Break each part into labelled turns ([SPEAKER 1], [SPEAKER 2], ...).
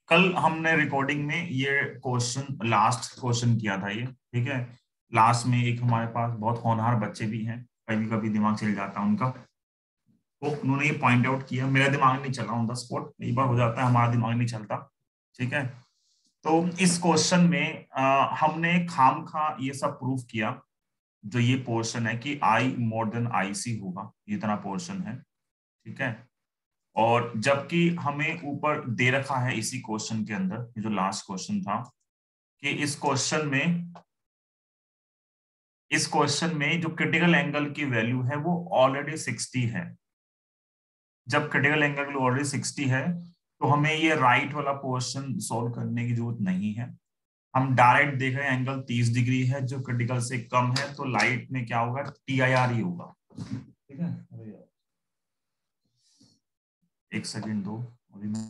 [SPEAKER 1] कल हमने रिकॉर्डिंग में ये क्वेश्चन लास्ट क्वेश्चन किया था ये, ठीक है। लास्ट में एक हमारे पास बहुत होनहार बच्चे भी हैं, कभी कभी दिमाग चल जाता है उनका, तो उन्होंने ये पॉइंट आउट किया। मेरा दिमाग नहीं चला ऑन द स्पॉट, कई बार हो जाता है हमारा दिमाग नहीं चलता, ठीक है। तो इस क्वेश्चन में हमने खाम खा ये सब प्रूफ किया, जो ये पोर्शन है कि आई मोर देन आई सी होगा, ये इतना पोर्शन है, ठीक है। और जबकि हमें ऊपर दे रखा है इसी क्वेश्चन के अंदर, ये जो लास्ट क्वेश्चन था, कि इस क्वेश्चन में जो क्रिटिकल एंगल की वैल्यू है वो ऑलरेडी 60 है। जब क्रिटिकल एंगल की ऑलरेडी 60 है तो हमें ये राइट वाला पोर्शन सॉल्व करने की जरूरत नहीं है। हम डायरेक्ट देख रहे हैं एंगल 30 डिग्री है जो क्रिटिकल से कम है, तो लाइट में क्या होगा, TIR ही होगा, ठीक है। अरे यार एक सेकेंड दो, अभी मैं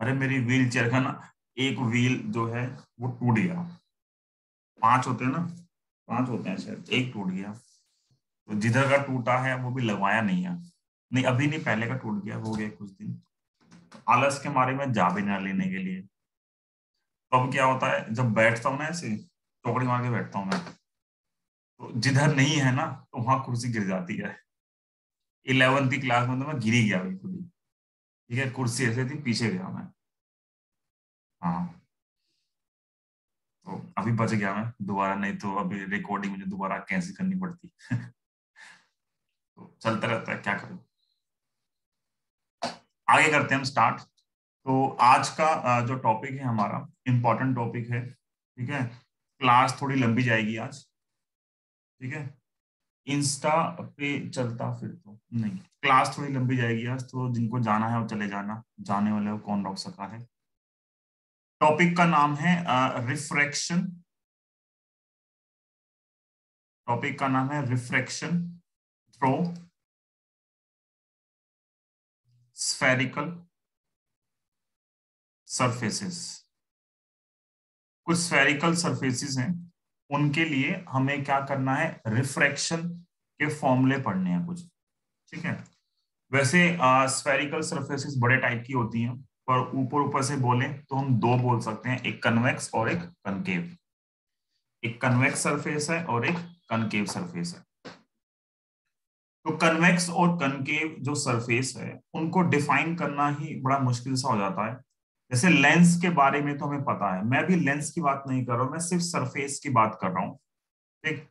[SPEAKER 1] अरे मेरी व्हील चेयर का ना एक व्हील जो है वो टूट गया। 5 होते हैं ना, 5 होते हैं शायद, एक टूट गया। तो जिधर का टूटा है वो भी लगवाया नहीं है, नहीं अभी नहीं, पहले का टूट गया, हो गया कुछ दिन। आलस के मारे में जा भी ना लेने के लिए। तो अब क्या होता है, जब बैठता हूँ ना ऐसे चौकड़ी मार के बैठता हूँ मैं, तो जिधर नहीं है ना तो वहां कुर्सी गिर जाती है। 11वीं की क्लास में तो मैं गिर ही गया बिल्कुल ही, ठीक है, कुर्सी ऐसे थी, पीछे गया मैं। हाँ, तो अभी बच गया मैं दोबारा, नहीं तो अभी रिकॉर्डिंग मुझे दोबारा कैंसिल करनी पड़ती। तो चलता रहता है, क्या करूँ। आगे करते हैं हम स्टार्ट। तो आज का जो टॉपिक है हमारा, इम्पोर्टेंट टॉपिक है, ठीक है। क्लास थोड़ी लंबी जाएगी आज, ठीक है। इंस्टा पे चलता फिर तो नहीं, क्लास थोड़ी लंबी जाएगी आज, तो जिनको जाना है वो चले जाना, जाने वाले को कौन रोक सका है। टॉपिक का नाम है रिफ्रैक्शन। टॉपिक का नाम है रिफ्रैक्शन थ्रू स्फेरिकल सरफेसेस। कुछ स्फेरिकल सरफेसेस हैं, उनके लिए हमें क्या करना है, रिफ्रैक्शन के फॉर्मूले पढ़ने हैं कुछ, ठीक है। वैसे स्फेरिकल सरफेसेस बड़े टाइप की होती हैं, पर ऊपर ऊपर से बोलें तो हम दो बोल सकते हैं, एक कन्वेक्स और एक कनकेव। एक कन्वेक्स सरफेस है और एक कनकेव सरफेस है। तो कन्वेक्स और कनकेव जो सरफेस है उनको डिफाइन करना ही बड़ा मुश्किल सा हो जाता है। जैसे लेंस के बारे में तो हमें पता है, मैं भी लेंस की बात नहीं कर रहा हूं, मैं सिर्फ सरफेस की बात कर रहा हूं, ठीक।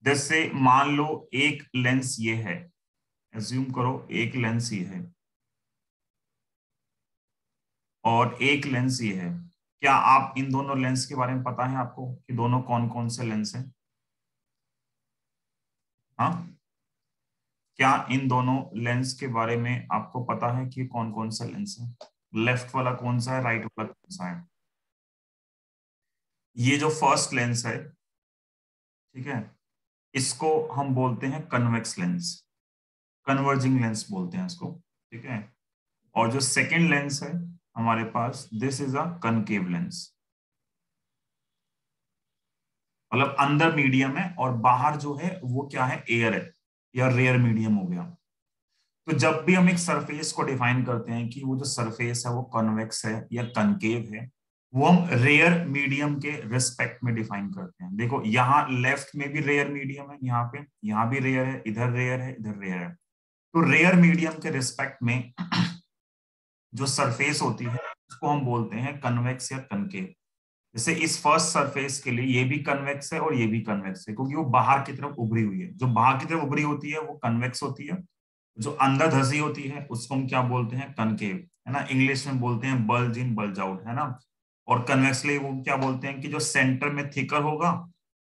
[SPEAKER 1] जैसे मान लो एक लेंस ये है, एज्यूम करो एक लेंस ये है और एक लेंस ये है। क्या आप इन दोनों लेंस के बारे में पता है आपको कि दोनों कौन कौन से लेंस हैं? हाँ, क्या इन दोनों लेंस के बारे में आपको पता है कि कौन कौन सा लेंस है? लेफ्ट वाला कौन सा है, राइट वाला कौन सा है? ये जो फर्स्ट लेंस है, ठीक है, इसको हम बोलते हैं कन्वेक्स लेंस, कन्वर्जिंग लेंस बोलते हैं इसको, ठीक है। और जो सेकेंड लेंस है हमारे पास, this is a concave lens, मतलब अंदर मीडियम है और बाहर जो है वो क्या है, एयर है या रेयर मीडियम हो गया। तो जब भी हम एक सरफेस को डिफाइन करते हैं कि वो जो सरफेस है वो कन्वेक्स है या कनकेव है, वो हम रेयर मीडियम के रिस्पेक्ट में डिफाइन करते हैं। देखो यहाँ लेफ्ट में भी रेयर मीडियम है, यहाँ पे, यहाँ भी रेयर है, इधर रेयर है, इधर रेयर है। तो रेयर मीडियम के रिस्पेक्ट में जो सरफेस होती है उसको हम बोलते हैं कन्वेक्स या कनकेव। जैसे इस फर्स्ट सरफेस के लिए ये भी कन्वेक्स है और ये भी कन्वेक्स है, क्योंकि वो बाहर की तरफ उभरी हुई है। जो बाहर की तरफ उभरी होती है वो कन्वेक्स होती है, जो अंदर धसी होती है उसको हम क्या बोलते हैं, कनकेव, है ना। इंग्लिश में बोलते हैं बल्ज इन बल्ज आउट, है ना। और कन्वेक्सली वो क्या बोलते हैं कि जो सेंटर में थिकर होगा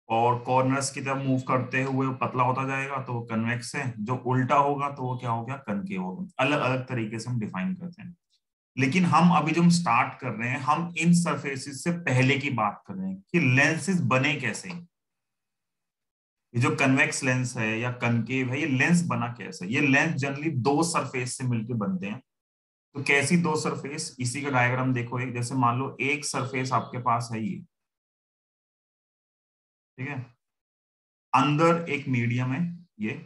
[SPEAKER 1] और कॉर्नर्स की तरफ मूव करते हुए वो पतला होता जाएगा, तो वो कन्वेक्स है। जो उल्टा होगा तो वो क्या हो गया, कनकेव होगा। अलग अलग तरीके से हम डिफाइन करते हैं। लेकिन हम अभी जो हम स्टार्ट कर रहे हैं, हम इन सरफेसेस से पहले की बात कर रहे हैं कि लेंसेज बने कैसे। ये जो कन्वेक्स लेंस है या कनकेव है, ये लेंस बना कैसे? ये लेंस जनरली दो सरफेस से मिलकर बनते हैं। तो कैसी दो सरफेस, इसी का डायग्राम देखो। एक जैसे मान लो एक सरफेस आपके पास है ये, ठीक है, अंदर एक मीडियम है ये,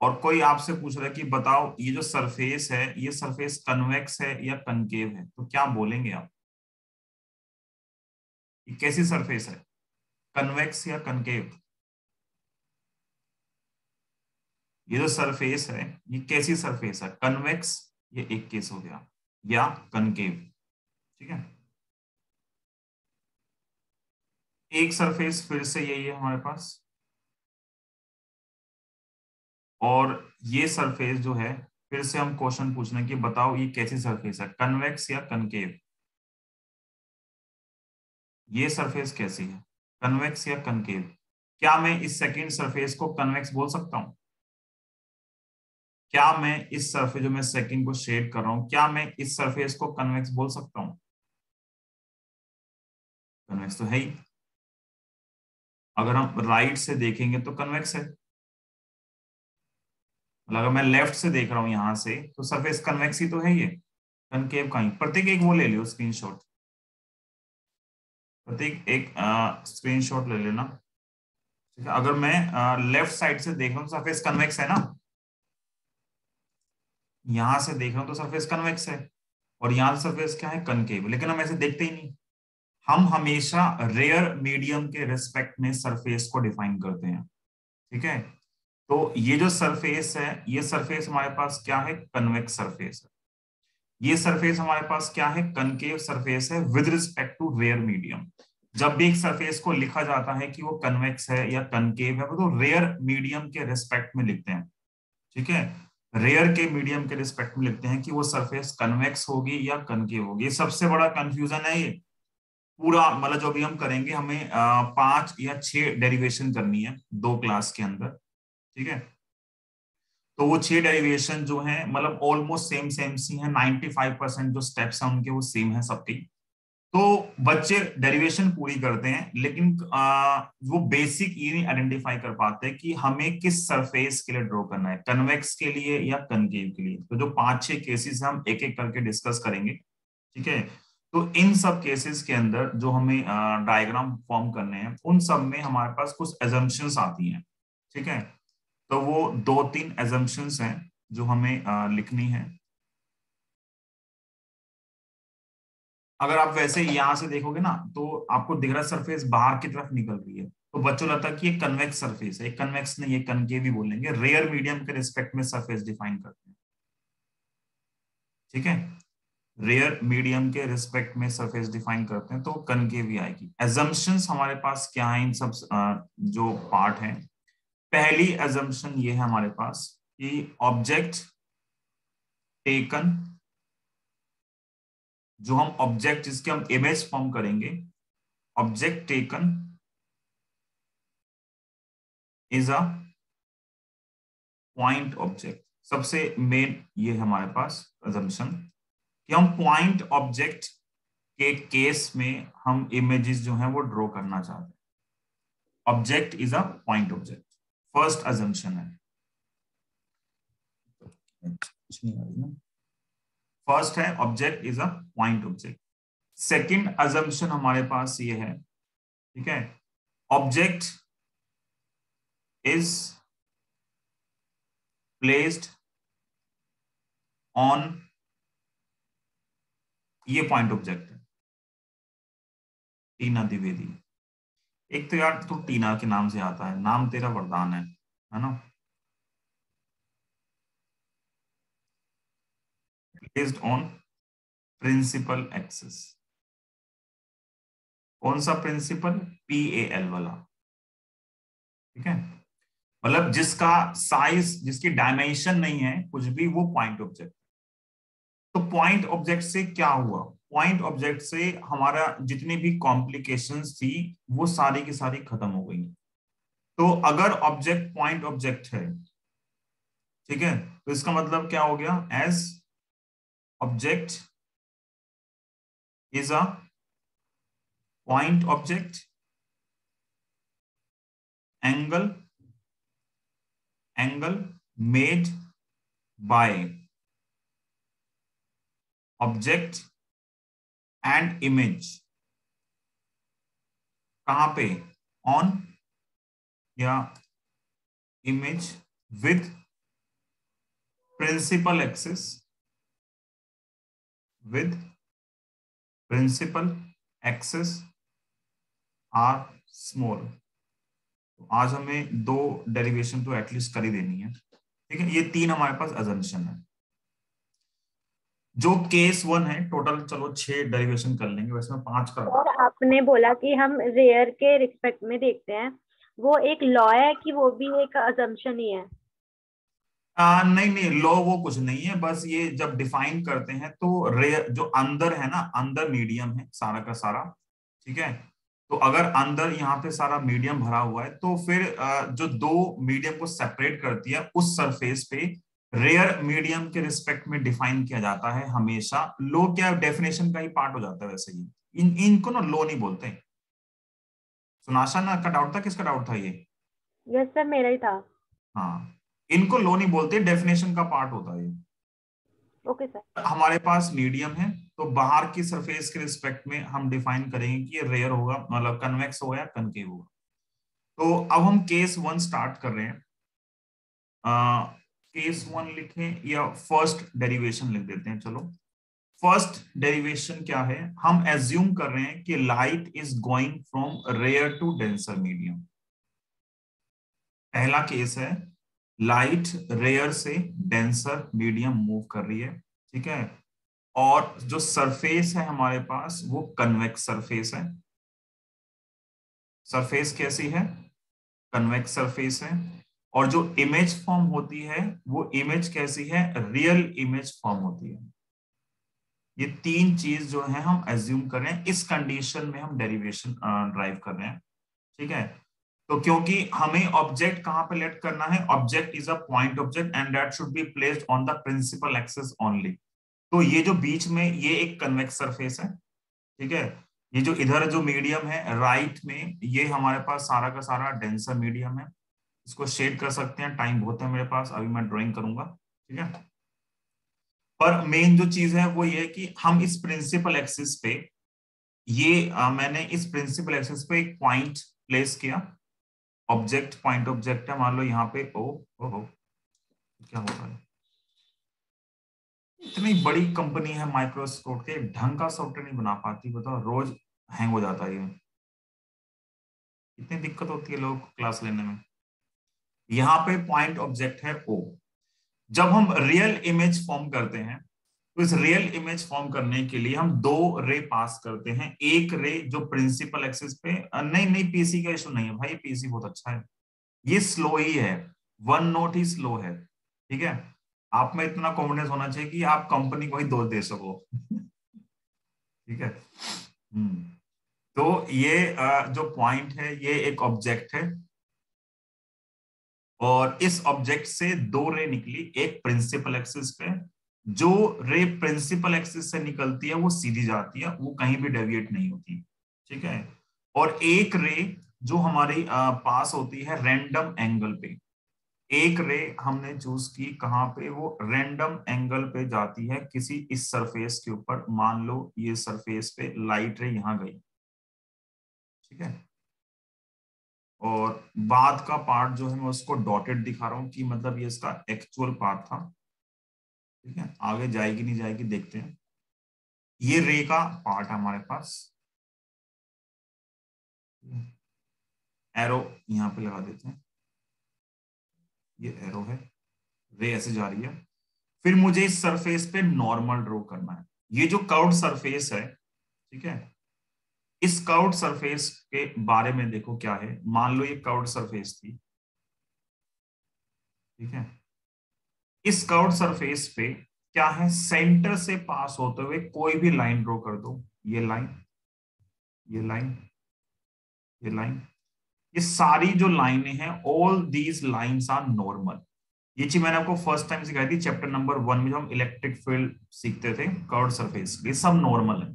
[SPEAKER 1] और कोई आपसे पूछ रहा है कि बताओ ये जो सरफेस है, ये सरफेस कन्वेक्स है या कनकेव है, तो क्या बोलेंगे आप? ये कैसी सरफेस है, कन्वेक्स या कनकेव? ये जो सरफेस है ये कैसी सरफेस है, कन्वेक्स, ये एक केस हो गया, या कनकेव, ठीक है। एक सरफेस फिर से यही है हमारे पास, और ये सरफेस जो है, फिर से हम क्वेश्चन पूछना कि बताओ ये कैसी सरफेस है, कन्वेक्स या कनकेव? ये सरफेस कैसी है, कन्वेक्स या कनकेव? क्या मैं इस सेकंड सरफेस को कन्वेक्स बोल सकता हूं? क्या मैं इस सरफेस जो मैं सेकंड को शेड कर रहा हूं, क्या मैं इस सरफेस को कन्वेक्स बोल सकता हूं? कन्वेक्स तो है ही। अगर हम राइट से देखेंगे तो कन्वेक्स है, मतलब अगर मैं लेफ्ट से देख रहा हूं यहां से तो सरफेस कन्वेक्स ही तो है ये, कनकेव कहीं। प्रत्येक एक वो ले लियो स्क्रीनशॉट, प्रत्येक एक स्क्रीनशॉट ले लेना, ठीक है। अगर मैं लेफ्ट साइड से देख रहा हूँ तो सरफेस कन्वेक्स है ना, यहां से देख रहा हूँ तो सरफेस कन्वेक्स है, और यहाँ सरफेस क्या है, कनकेव। लेकिन हम ऐसे देखते ही नहीं, हम हमेशा रेयर मीडियम के रिस्पेक्ट में सरफेस को डिफाइन करते हैं, ठीक है। तो ये जो सरफेस है, ये सरफेस हमारे पास क्या है, कन्वेक्स सरफेस है। ये सरफेस हमारे पास क्या है, कनकेव सरफेस है with respect to rare medium. जब भी एक सरफेस को लिखा जाता है कि वो कन्वेक्स है या कनकेव है, वो तो रेयर मीडियम के रिस्पेक्ट में लिखते हैं, ठीक है। रेयर के मीडियम के रिस्पेक्ट में लिखते हैं कि वो सरफेस कन्वेक्स होगी या कनकेव होगी। ये सबसे बड़ा कंफ्यूजन है ये पूरा, मतलब जो भी हम करेंगे, हमें 5 या 6 डेरिवेशन करनी है 2 क्लास के अंदर, ठीक है। तो वो 6 डेरिवेशन जो है मतलब ऑलमोस्ट सेम सेम सी है, 95% जो स्टेप्स हैं उनके वो सेम है सबके। तो बच्चे डेरिवेशन पूरी करते हैं, लेकिन वो बेसिक ये नहीं आइडेंटिफाई कर पाते कि हमें किस सरफेस के लिए ड्रॉ करना है, कन्वेक्स के लिए या कनकेव के लिए। तो जो 5-6 केसेस हम एक एक करके डिस्कस करेंगे, ठीक है। तो इन सब केसेस के अंदर जो हमें डायग्राम फॉर्म करने हैं, उन सब में हमारे पास कुछ एजम्पशंस आती हैं, ठीक है। तो वो 2-3 एजम्पशंस हैं जो हमें लिखनी है। अगर आप वैसे यहां से देखोगे ना तो आपको दिख रहा है सरफेस बाहर की तरफ निकल रही है, तो बच्चों लगता है कि ये कन्वेक्स सरफेस है। कन्वेक्स नहीं, ये कनकेव भी बोलेंगे, रेयर मीडियम के रिस्पेक्ट में सरफेस डिफाइन करते हैं, ठीक है। रेयर मीडियम के रिस्पेक्ट में सरफेस डिफाइन करते हैं तो कनकेव ही आएगी। एजम्पशंस हमारे पास क्या है इन सब जो पार्ट है। पहली एजम्पशन ये है हमारे पास कि ऑब्जेक्ट टेकन, जो हम ऑब्जेक्ट जिसके हम इमेज फॉर्म करेंगे, object taken is a point object. सबसे मेन ये है हमारे पास अजम्पशन कि हम पॉइंट ऑब्जेक्ट के केस में हम इमेजेस जो हैं वो ड्रॉ करना चाहते हैं। Object is a point object, first assumption है। फर्स्ट है object is a point object. Second assumption हमारे पास ये है, ठीक है, ऑब्जेक्ट इज प्लेस्ड ऑन, ये पॉइंट ऑब्जेक्ट है, टीना द्विवेदी। एक तो यार तू टीना के नाम से आता है, नाम तेरा वरदान है ना। प्लेस्ड ऑन प्रिंसिपल एक्सेस, कौन सा प्रिंसिपल, PAL वाला, ठीक है। मतलब जिसका साइज, जिसकी डायमेंशन नहीं है कुछ भी, वो पॉइंट ऑब्जेक्ट। तो पॉइंट ऑब्जेक्ट से क्या हुआ, पॉइंट ऑब्जेक्ट से हमारा जितनी भी कॉम्प्लिकेशंस थी वो सारी की सारी खत्म हो गई। तो अगर ऑब्जेक्ट पॉइंट ऑब्जेक्ट है, ठीक है, तो इसका मतलब क्या हो गया, as object is a point object, angle angle made by object and image, कहां पे, ऑन या image with principal axis, with principal axis are small. तो आज हमें दो डेरिवेशन तो एटलीस्ट कर ही देनी है, ठीक है। ये तीन हमारे पास अजम्पशन है। जो केस वन है, टोटल चलो 6 डेरिवेशन कर लेंगे, वैसे मैं 5 कर।
[SPEAKER 2] और आपने बोला कि हम रेयर के रिस्पेक्ट में देखते हैं, वो एक लॉ है कि वो भी एक अजम्पशन ही है?
[SPEAKER 1] नहीं नहीं, लॉ वो कुछ नहीं है, बस ये जब डिफाइन करते हैं तो रेयर जो अंदर है ना, अंदर मीडियम है सारा का सारा, ठीक है। तो अगर अंदर यहाँ पे सारा मीडियम भरा हुआ है तो फिर जो दो मीडियम को सेपरेट करती है उस सरफेस पे रेयर मीडियम के रिस्पेक्ट में डिफाइन किया जाता है हमेशा। लो क्या डेफिनेशन का ही पार्ट हो जाता है वैसे ही। इनको ना लो नहीं बोलते। सुनाशा ना का डाउट था, किसका डाउट था ये?
[SPEAKER 2] यस सर, मेरा ही था।
[SPEAKER 1] हाँ, इनको लो नहीं बोलते, डेफिनेशन का पार्ट होता है ये।
[SPEAKER 2] Okay sir.
[SPEAKER 1] हमारे पास मीडियम है तो बाहर की सरफेस के रिस्पेक्ट में हम डिफाइन करेंगे कि ये रेयर होगा, मतलब कन्वेक्स होगा या कनकेव होगा। तो अब हम केस वन स्टार्ट कर रहे हैं। केस वन लिखें या फर्स्ट डेरिवेशन लिख देते हैं, चलो। फर्स्ट डेरिवेशन क्या है, हम एज्यूम कर रहे हैं कि light is going from rare to denser medium. पहला केस है, लाइट रेयर से डेंसर मीडियम मूव कर रही है, ठीक है। और जो सरफेस है हमारे पास वो कन्वेक्स सरफेस है। सरफेस कैसी है? कन्वेक्स सरफेस है। और जो इमेज फॉर्म होती है वो इमेज कैसी है? रियल इमेज फॉर्म होती है। ये तीन चीज जो है हम एज्यूम कर रहे हैं, इस कंडीशन में हम डेरिवेशन ड्राइव कर रहे हैं, ठीक है। तो क्योंकि हमें ऑब्जेक्ट कहां पे लेट करना है, object is a point object and that should be placed on the principal axis only. तो ये जो बीच में ये एक कन्वेक्स सरफेस है, ठीक है। ये जो इधर जो मीडियम है राइट में, ये हमारे पास सारा का सारा डेंसर मीडियम है। इसको शेड कर सकते हैं, टाइम बहुत है मेरे पास, अभी मैं ड्राइंग करूंगा, ठीक है। पर मेन जो चीज है वो ये कि हम इस प्रिंसिपल एक्सिस पे ये मैंने इस प्रिंसिपल एक्सिस पे एक पॉइंट प्लेस किया। ऑब्जेक्ट पॉइंट ऑब्जेक्ट है, मान लो यहाँ पे ओ हो क्या हो रहा है। इतनी बड़ी कंपनी है माइक्रोसॉफ्ट के, ढंग का सॉफ्टवेयर नहीं बना पाती, बताओ, रोज हैंग हो जाता है ये। इतनी दिक्कत होती है लोग क्लास लेने में। यहाँ पे पॉइंट ऑब्जेक्ट है ओ। जब हम रियल इमेज फॉर्म करते हैं तो इस रियल इमेज फॉर्म करने के लिए हम दो रे पास करते हैं। एक रे जो प्रिंसिपल एक्सिस पे, नहीं नहीं पीसी का इशू नहीं है भाई, पीसी बहुत अच्छा है, ये स्लो ही है, वन नोट ही स्लो है, ठीक है। आप में इतना कॉन्फिडेंस होना चाहिए कि आप कंपनी को ही दोष दे सको ठीक है। तो ये जो पॉइंट है ये एक ऑब्जेक्ट है, और इस ऑब्जेक्ट से दो रे निकली, एक प्रिंसिपल एक्सिस पे, जो रे प्रिंसिपल एक्सिस से निकलती है वो सीधी जाती है, वो कहीं भी डेविएट नहीं होती, ठीक है। और एक रे जो हमारी पास होती है रैंडम एंगल पे। एक रे हमने चूज की कहां पे, वो रैंडम एंगल पे जाती है किसी इस सरफेस के ऊपर। मान लो ये सरफेस पे लाइट रे यहां गई, ठीक है। और बाद का पार्ट जो है मैं उसको डॉटेड दिखा रहा हूं कि मतलब ये इसका एक्चुअल पार्ट था, ठीक है। आगे जाएगी नहीं जाएगी देखते हैं। ये रे का पार्ट है हमारे पास, एरो यहाँ पे लगा देते हैं, ये एरो है, रे ऐसे जा रही है। फिर मुझे इस सरफेस पे नॉर्मल ड्रॉ करना है। ये जो कर्व्ड सरफेस है, ठीक है, इस कर्व्ड सरफेस के बारे में देखो क्या है। मान लो ये कर्व्ड सरफेस थी, ठीक है। इस कर्व्ड सरफेस पे क्या है, सेंटर से पास होते हुए कोई भी लाइन ड्रॉ कर दो। ये लाइन, ये लाइन, ये लाइन, ये सारी जो लाइनें हैं, all these lines are normal. ये चीज मैंने आपको फर्स्ट टाइम सिखाई थी चैप्टर नंबर 1 में, जब हम इलेक्ट्रिक फील्ड सीखते थे। कर्व्ड सरफेस ये सब नॉर्मल है।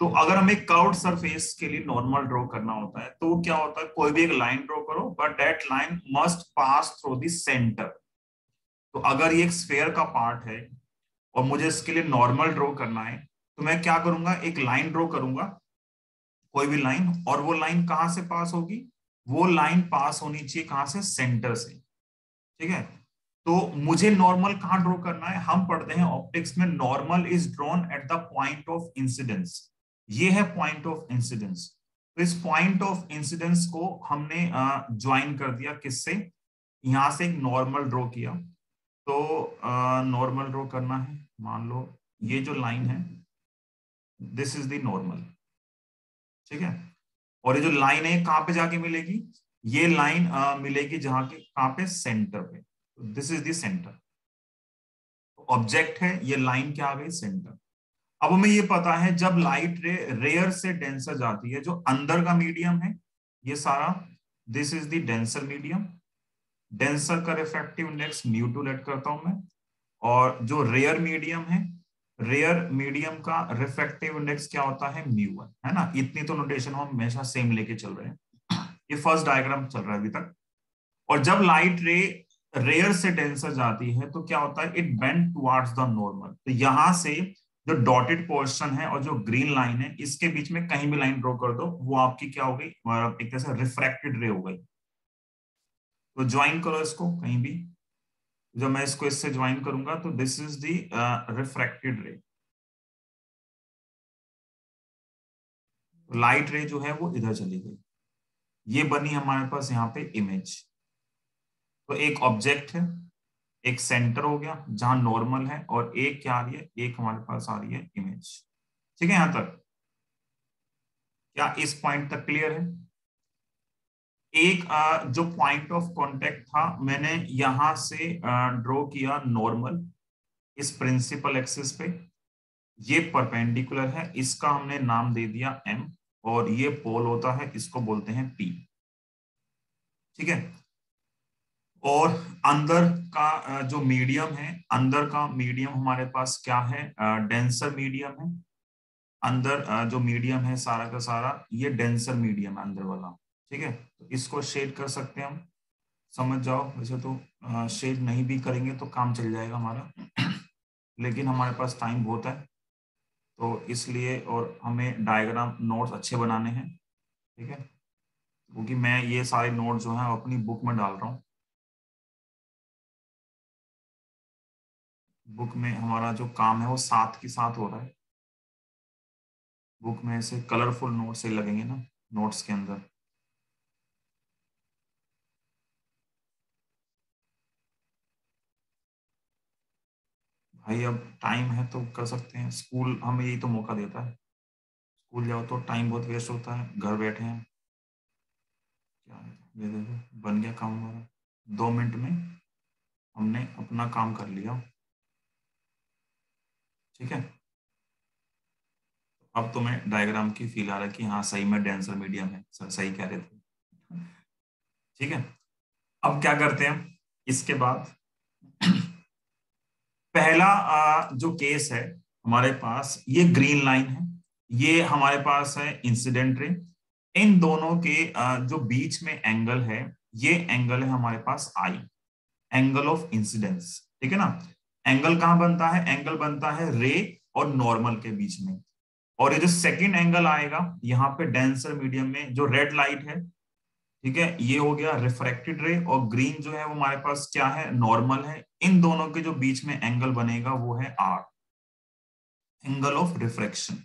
[SPEAKER 1] तो अगर हमें कर्व्ड सरफेस के लिए नॉर्मल ड्रॉ करना होता है तो क्या होता है, कोई भी एक लाइन ड्रॉ करो but that line must pass through the centre. तो अगर ये एक स्फेयर का पार्ट है और मुझे इसके लिए नॉर्मल ड्रॉ करना है तो मैं क्या करूंगा, एक लाइन ड्रॉ करूंगा, कोई भी लाइन, और वो लाइन कहां से पास होगी, वो लाइन पास होनी चाहिए कहां से, सेंटर से। ठीक है, तो मुझे नॉर्मल कहां ड्रॉ करना है, हम पढ़ते हैं ऑप्टिक्स में normal is drawn at the point of incidence. ये है पॉइंट ऑफ इंसिडेंस। तो इस पॉइंट ऑफ इंसिडेंस को हमने ज्वाइन कर दिया किससे, यहां से एक नॉर्मल ड्रॉ किया। तो नॉर्मल ड्रॉ करना है, मान लो ये जो लाइन है दिस इज द नॉर्मल। ठीक है, और ये जो लाइन है कहां पे जाके मिलेगी, ये लाइन मिलेगी जहां के कहां पे, सेंटर पे। This is the centre, object है, ये लाइन क्या आ गई, सेंटर। अब हमें ये पता है जब लाइट रे रेयर से डेंसर जाती है, जो अंदर का मीडियम है ये सारा, this is the denser medium. Denser का रिफ्रैक्टिव इंडेक्स μ2 लेट करता हूं मैं, और जो रेयर मीडियम है, रेयर मीडियम का रिफ्रैक्टिव इंडेक्स क्या होता है, μ1, है ना। इतनी तो नोटेशन हम हमेशा सेम लेके चल रहे हैं। ये फर्स्ट डायग्राम चल रहा है अभी तक। और जब लाइट रे रेयर से डेंसर जाती है तो क्या होता है, it bend towards the normal. तो यहां से जो डॉटेड पोर्शन है और जो ग्रीन लाइन है इसके बीच में कहीं भी लाइन ड्रॉ कर दो, वो आपकी क्या हो गई, एक तरह से रिफ्रैक्टेड रे हो गई। तो ज्वाइन करो इसको कहीं भी, जब मैं इसको इससे ज्वाइन करूंगा तो दिस इज द रिफ्रैक्टेड रे। लाइट रे जो है वो इधर चली गई, ये बनी हमारे पास यहाँ पे इमेज। तो एक ऑब्जेक्ट है, एक सेंटर हो गया जहां नॉर्मल है, और एक क्या आ रही है, एक हमारे पास आ रही है इमेज। ठीक है, यहां तक क्या इस पॉइंट तक क्लियर है। एक जो पॉइंट ऑफ कांटेक्ट था मैंने यहां से ड्रॉ किया नॉर्मल इस प्रिंसिपल एक्सिस पे, ये परपेंडिकुलर है, इसका हमने नाम दे दिया m, और ये पोल होता है, इसको बोलते हैं p। ठीक है, और अंदर का जो मीडियम है, अंदर का मीडियम हमारे पास क्या है, डेंसर मीडियम है। अंदर जो मीडियम है सारा का सारा ये डेंसर मीडियम है अंदर वाला। ठीक है, तो इसको शेड कर सकते हैं हम, समझ जाओ। वैसे तो शेड नहीं भी करेंगे तो काम चल जाएगा हमारा, लेकिन हमारे पास टाइम बहुत है तो इसलिए, और हमें डायग्राम नोट्स अच्छे बनाने हैं। ठीक है, क्योंकि मैं ये सारे नोट्स जो हैं अपनी बुक में डाल रहा हूँ। बुक में हमारा जो काम है वो साथ के साथ हो रहा है। बुक में ऐसे कलरफुल नोट्स ही लगेंगे ना नोट्स के अंदर। भाई अब टाइम है तो कर सकते हैं, स्कूल हमें यही तो मौका देता है। स्कूल जाओ तो टाइम बहुत वेस्ट होता है, घर बैठे हैं क्या है, ये देखो बन गया काम हमारा, 2 मिनट में हमने अपना काम कर लिया। ठीक है, अब तुम्हें डायग्राम की फील आ रहा है कि हाँ सही में डेंसर मीडियम है, सर सही कह रहे थे। ठीक है, अब क्या करते हैं इसके बाद, पहला जो केस है हमारे पास, ये ग्रीन लाइन है, ये हमारे पास है इंसिडेंट रे। इन दोनों के जो बीच में एंगल है, ये एंगल है हमारे पास आई, एंगल ऑफ इंसिडेंस। ठीक है ना, एंगल कहां बनता है, एंगल बनता है रे और नॉर्मल के बीच में। और ये जो सेकंड एंगल आएगा यहाँ पे डेंसर मीडियम में, जो रेड लाइट है, ठीक है, ये हो गया रिफ्रैक्टेड रे, और ग्रीन जो है वो हमारे पास क्या है, नॉर्मल है। इन दोनों के जो बीच में एंगल बनेगा वो है r, angle of refraction.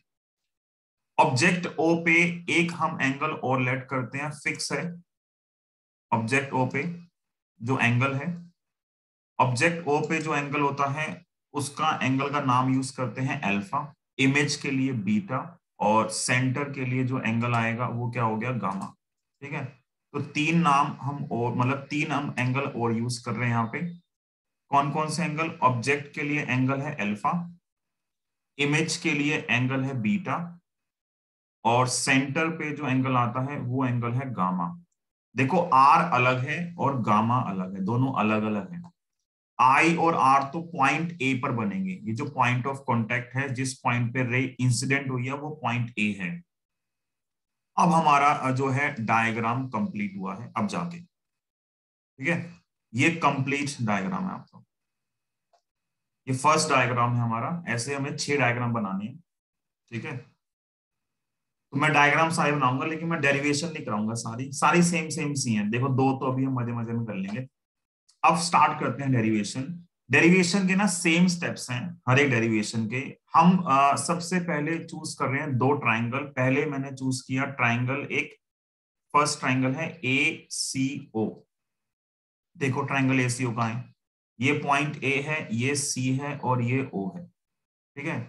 [SPEAKER 1] Object o पे एक हम एंगल और लेट करते हैं, फिक्स है ऑब्जेक्ट ओ पे जो एंगल है। ऑब्जेक्ट ओ पे जो एंगल होता है उसका एंगल का नाम यूज करते हैं अल्फा, इमेज के लिए बीटा, और सेंटर के लिए जो एंगल आएगा वो क्या हो गया, गामा। ठीक है, तो 3 नाम हम और मतलब 3 हम एंगल और यूज कर रहे हैं यहाँ पे। कौन कौन से एंगल, ऑब्जेक्ट के लिए एंगल है अल्फा, इमेज के लिए एंगल है बीटा, और सेंटर पे जो एंगल आता है वो एंगल है गामा। देखो आर अलग है और गामा अलग है, दोनों अलग अलग है। आई और आर तो पॉइंट ए पर बनेंगे, ये जो पॉइंट ऑफ कांटेक्ट है, जिस पॉइंट पे रे इंसिडेंट हुई है वो पॉइंट ए है। अब हमारा जो है डायग्राम कंप्लीट हुआ है अब जाके, ठीक है, ये कंप्लीट डायग्राम है आपका, ये फर्स्ट डायग्राम है हमारा। ऐसे हमें 6 डायग्राम बनाने हैं, ठीक है। तो मैं डायग्राम सारे बनाऊंगा, लेकिन मैं डेरिवेशन नहीं कराऊंगा, सारी सारी सेम सेम सी हैं। देखो 2 तो अभी हम मजे मजे में कर लेंगे। अब स्टार्ट करते हैं डेरिवेशन। डेरिवेशन के ना सेम स्टेप्स हैं हर एक डेरिवेशन के। हम सबसे पहले चूज कर रहे हैं 2 ट्राइंगल। पहले मैंने चूज किया ट्राइंगल, एक फर्स्ट ट्राइंगल है ए सी ओ। देखो ट्राइंगल ए सी ओ का है, ये पॉइंट ए है, ये सी है और ये ओ है, ठीक है।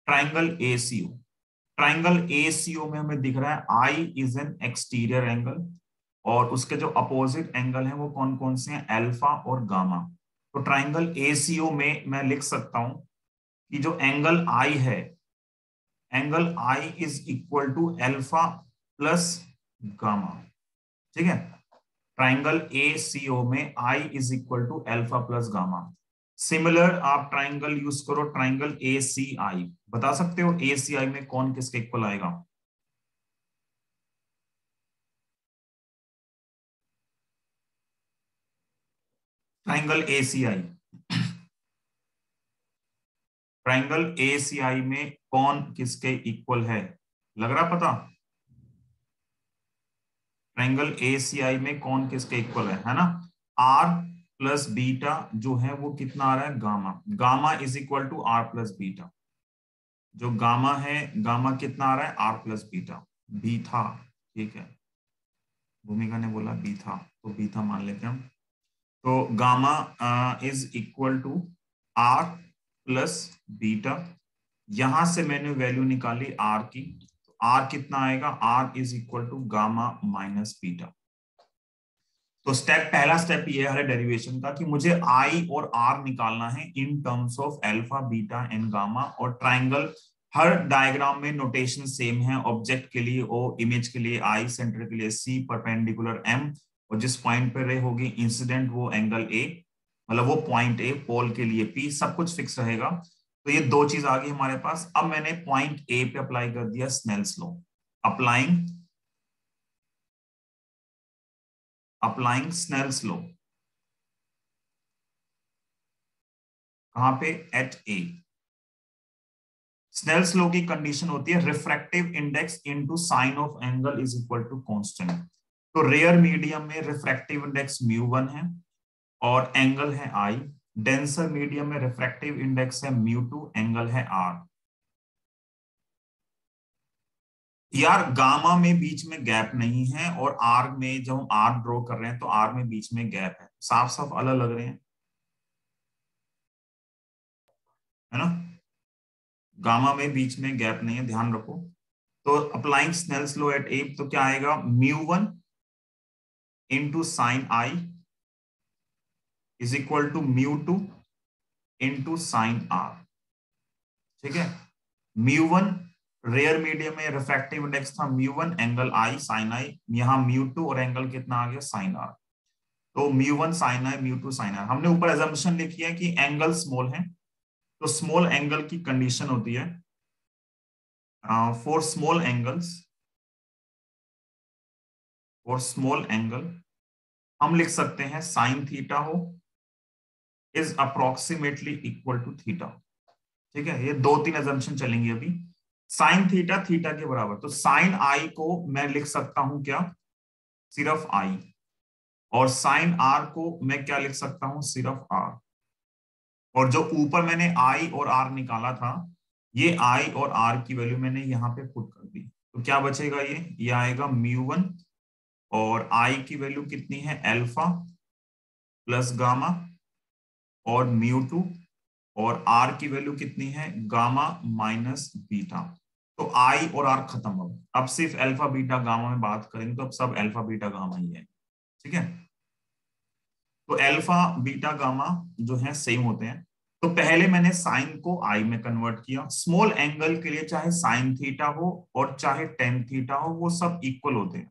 [SPEAKER 1] Triangle A C O, triangle ACO में हमें दिख रहा है i is an exterior angle, और उसके जो अपोजिट एंगल हैं वो कौन कौन से हैं, अल्फा और गामा। तो ट्राइंगल एसीओ में मैं लिख सकता हूं कि जो एंगल आई है, angle i is equal to alpha plus gamma, ठीक है। ट्राइंगल एसीओ में i is equal to alpha plus gamma. Similar आप ट्राइंगल यूज करो, ट्राइंगल एसीआई, बता सकते हो एसीआई में कौन किसके इक्वल आएगा। ट्राइंगल एसीआई, ट्राइंगल एसीआई में कौन किसके इक्वल है, लग रहा पता। ट्राइंगल एसीआई में कौन किसके इक्वल है ना। आर प्लस बीटा जो है वो कितना आ रहा है, gamma. Gamma is equal to r plus beta. जो गामा है, गामा कितना आ रहा है, आर प्लस बीटा, बी था, ठीक है। भूमिका ने बोला बी था, तो बी था मान लेते हैं हम। तो gamma is equal to r plus beta. यहां से मैंने वैल्यू निकाली आर की, तो आर कितना आएगा, r is equal to gamma minus beta. तो पहला स्टेप ये है डेरिवेशन का कि मुझे आई और आर निकालना है in terms of alpha beta and gamma. और ट्राइंगल हर डायग्राम में नोटेशन सेम है, ऑब्जेक्ट के लिए ओ, इमेज के लिए आई, सेंटर के लिए सी, परपेंडिकुलर एम, और जिस पॉइंट पे रे होगी इंसिडेंट वो एंगल ए, मतलब वो पॉइंट ए, पोल के लिए पी, सब कुछ फिक्स रहेगा। तो ये 2 चीज आ गई हमारे पास। अब मैंने पॉइंट ए पे अप्लाई कर दिया Snell's law, applying Snell's law. कहां पे, एट ए। स्नेल्स लॉ की कंडीशन होती है refractive index into sine of angle is equal to constant. तो रेयर मीडियम में रिफ्रैक्टिव इंडेक्स म्यू1 है और एंगल है आई। डेंसर मीडियम में रिफ्रैक्टिव इंडेक्स है म्यू2, एंगल है आर। यार गामा में बीच में गैप नहीं है, और आर में जब हम आर ड्रॉ कर रहे हैं तो आर में बीच में गैप है, साफ साफ अलग लग रहे हैं, है ना। गामा में बीच में गैप नहीं है, ध्यान रखो। तो applying Snell's law at A, तो क्या आएगा, mu one into sine i is equal to mu two into sine r, ठीक है। म्यू1 रेयर मीडियम में रिफ्रैक्टिव इंडेक्स था म्यू1, एंगल आई साइन आई, यहाँ म्यू2 और एंगल कितना आ गया, साइन आर। तो म्यू1 साइन आई, म्यू2 साइन आर। हमने ऊपर एजम्पशन लिखी है कि एंगल स्मॉल है, तो स्मॉल एंगल की कंडीशन होती है for small angles, for small angle हम लिख सकते हैं साइन थीटा हो is approximately equal to theta, ठीक है। ये 2-3 एजम्पशन चलेंगी अभी। साइन थीटा थीटा के बराबर, तो साइन आई को मैं लिख सकता हूं क्या, सिर्फ आई, और साइन आर को मैं क्या लिख सकता हूं, सिर्फ आर। और जो ऊपर मैंने आई और आर निकाला था, ये आई और आर की वैल्यू मैंने यहाँ पे पुट कर दी, तो क्या बचेगा, ये आएगा म्यू1, और आई की वैल्यू कितनी है, अल्फा प्लस गामा, और म्यू2, और आर की वैल्यू कितनी है, गामा माइनस बीटा। तो आई और आर खत्म। अब सिर्फ अल्फा बीटा गामा में बात करेंगे, तो अब सब अल्फा बीटा गामा ही है, ठीक है। तो अल्फा बीटा गामा जो है सेम होते हैं। तो पहले मैंने साइन को आई में कन्वर्ट किया। स्मॉल एंगल के लिए चाहे साइन थीटा हो और चाहे टेन थीटा हो, वो सब इक्वल होते हैं।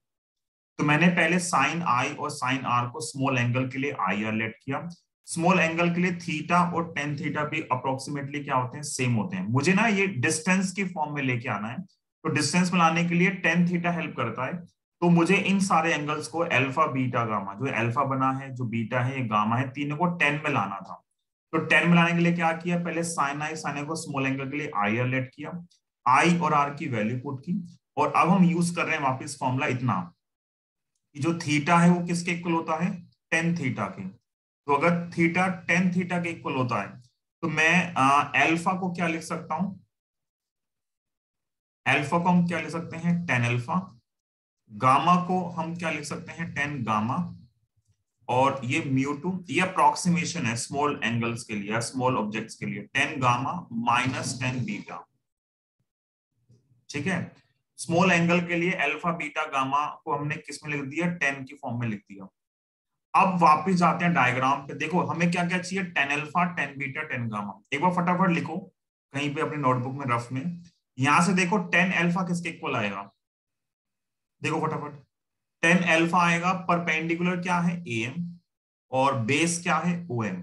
[SPEAKER 1] तो मैंने पहले साइन आई और साइन आर को स्मॉल एंगल के लिए आई आर लेट किया। स्मॉल एंगल के लिए थीटा और टेन थीटा भी अप्रोक्सीमेटली क्या होते हैं, सेम होते हैं। मुझे ना ये डिस्टेंस की फॉर्म में लेके आना है, तो डिस्टेंस में लाने के लिए टेन थीटा हेल्प करता है। तो मुझे इन सारे एंगल्स को अल्फा बीटा गामा, जो अल्फा बना है, जो बीटा है, ये गामा है, तीनों को 10 में लाना था। तो 10 में लाने के लिए क्या किया, पहले साइन आई को स्मॉल एंगल के लिए आई आर लेट किया, आई और आर की वैल्यू पुट की, और अब हम यूज कर रहे हैं वापस फॉर्मूला इतना कि जो थीटा है वो किसके इक्वल होता है, टेन थीटा के। तो अगर थीटा टेन थीटा के इक्वल होता है तो मैं अल्फा को क्या लिख सकता हूं, अल्फा को हम क्या लिख सकते हैं, टेन अल्फा, गामा को हम क्या लिख सकते हैं, टेन गामा, और ये म्यू टू, ये अप्रोक्सीमेशन है स्मॉल एंगल्स के लिए, स्मॉल ऑब्जेक्ट्स के लिए, ten gamma minus tan beta. ठीक है, स्मॉल एंगल के लिए अल्फा बीटा गामा को हमने किस में लिख दिया, टेन की फॉर्म में लिख दिया। अब वापस जाते हैं डायग्राम पे, देखो हमें क्या क्या चाहिए, tan alpha, tan beta, ten gamma. एक बार फटाफट लिखो कहीं पे अपनी नोटबुक में, रफ में। यहां से देखो टेन अल्फा किसके इक्वल आएगा, देखो फटाफट, टेन अल्फा आएगा, परपेंडिकुलर क्या है, ए एम, और बेस क्या है, ओ एम।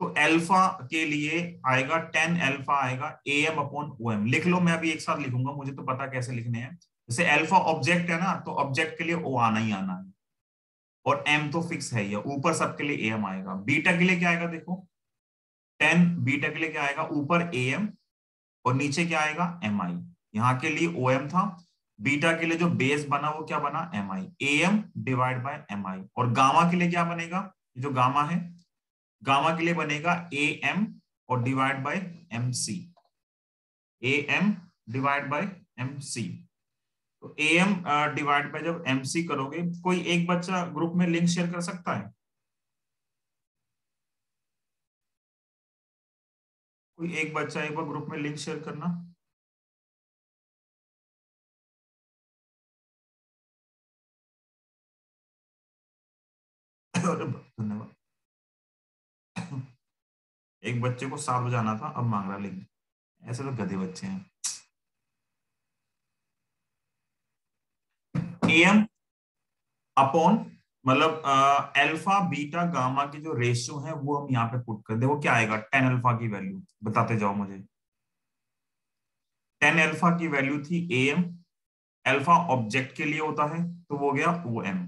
[SPEAKER 1] तो अल्फा के लिए आएगा, टेन अल्फा आएगा A M upon O M. लिख लो, मैं अभी एक साथ लिखूंगा, मुझे तो पता कैसे लिखने हैं। जैसे अल्फा ऑब्जेक्ट है ना, तो ऑब्जेक्ट के लिए ओ आना ही आना है, और एम तो फिक्स है ही है, ऊपर सबके लिए एम आएगा। बीटा के लिए क्या आएगा, देखो टेन बीटा के लिए क्या आएगा, ऊपर ए एम और नीचे क्या आएगा, एम आई। यहाँ के लिए ओ एम था, बीटा के लिए जो बेस बना वो क्या बना, M I, A M divide by M I. और गामा के लिए क्या बनेगा, जो गामा है, गामा के लिए बनेगा ए एम और divide by M C, A M divide by M C. तो ए एम डिवाइड बाय जब एम सी करोगे, कोई एक बच्चा ग्रुप में लिंक शेयर कर सकता है, कोई एक बच्चा एक बार ग्रुप में लिंक शेयर करना। धन्यवाद। एक बच्चे को 7 बजाना था, अब मांग रहा लिंक, ऐसे तो गधे बच्चे हैं। एम अपॉन, मतलब अल्फा बीटा गामा की जो रेशियो है वो हम यहाँ पे पुट कर दे, वो क्या आएगा, टेन अल्फा की वैल्यू बताते जाओ मुझे। टेन अल्फा की वैल्यू थी ए एम, अल्फा ऑब्जेक्ट के लिए होता है तो वो गया O M.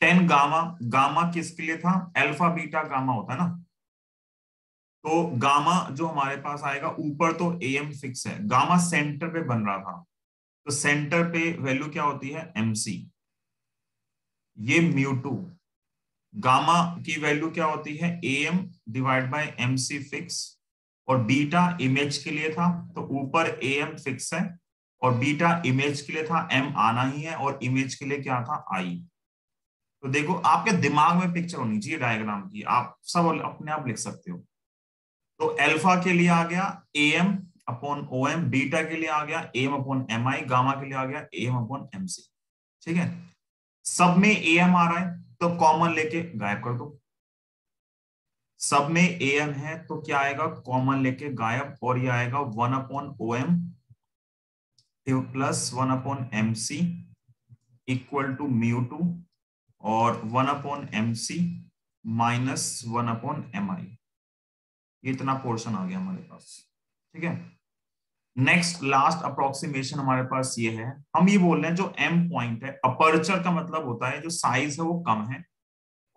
[SPEAKER 1] Tan gamma, gamma किसके लिए था, अल्फा बीटा गामा होता है ना, तो गामा जो हमारे पास आएगा, ऊपर तो ए एम फिक्स है, गामा सेंटर पे बन रहा था, तो सेंटर पे वैल्यू क्या होती है, एमसी। ये म्यू टू, गामा की वैल्यू क्या होती है, A M divide by M C fix, और बीटा इमेज के लिए था, तो ऊपर ए एम फिक्स है, और बीटा इमेज के लिए था, एम आना ही है, और इमेज के लिए क्या था, आई। तो देखो आपके दिमाग में पिक्चर होनी चाहिए डायग्राम की, आप सब अपने आप लिख सकते हो। तो अल्फा के लिए आ गया A M upon O M, beta के लिए आ गया A M upon M I, gamma के लिए आ गया A M upon M C. ठीक है, सब में ए एम आ रहा है तो कॉमन लेके गायब कर दो, सब में ए एम है तो क्या आएगा, कॉमन लेके गायब, और ये आएगा one upon O M plus one upon M C equal to mu two, और one upon M C minus one upon M I. इतना पोर्शन आ गया हमारे पास। ठीक है, नेक्स्ट लास्ट अप्रोक्सीमेशन हमारे पास ये है, हम ये बोल रहे हैं जो एम पॉइंट है, अपर्चर का मतलब होता है जो साइज है वो कम है,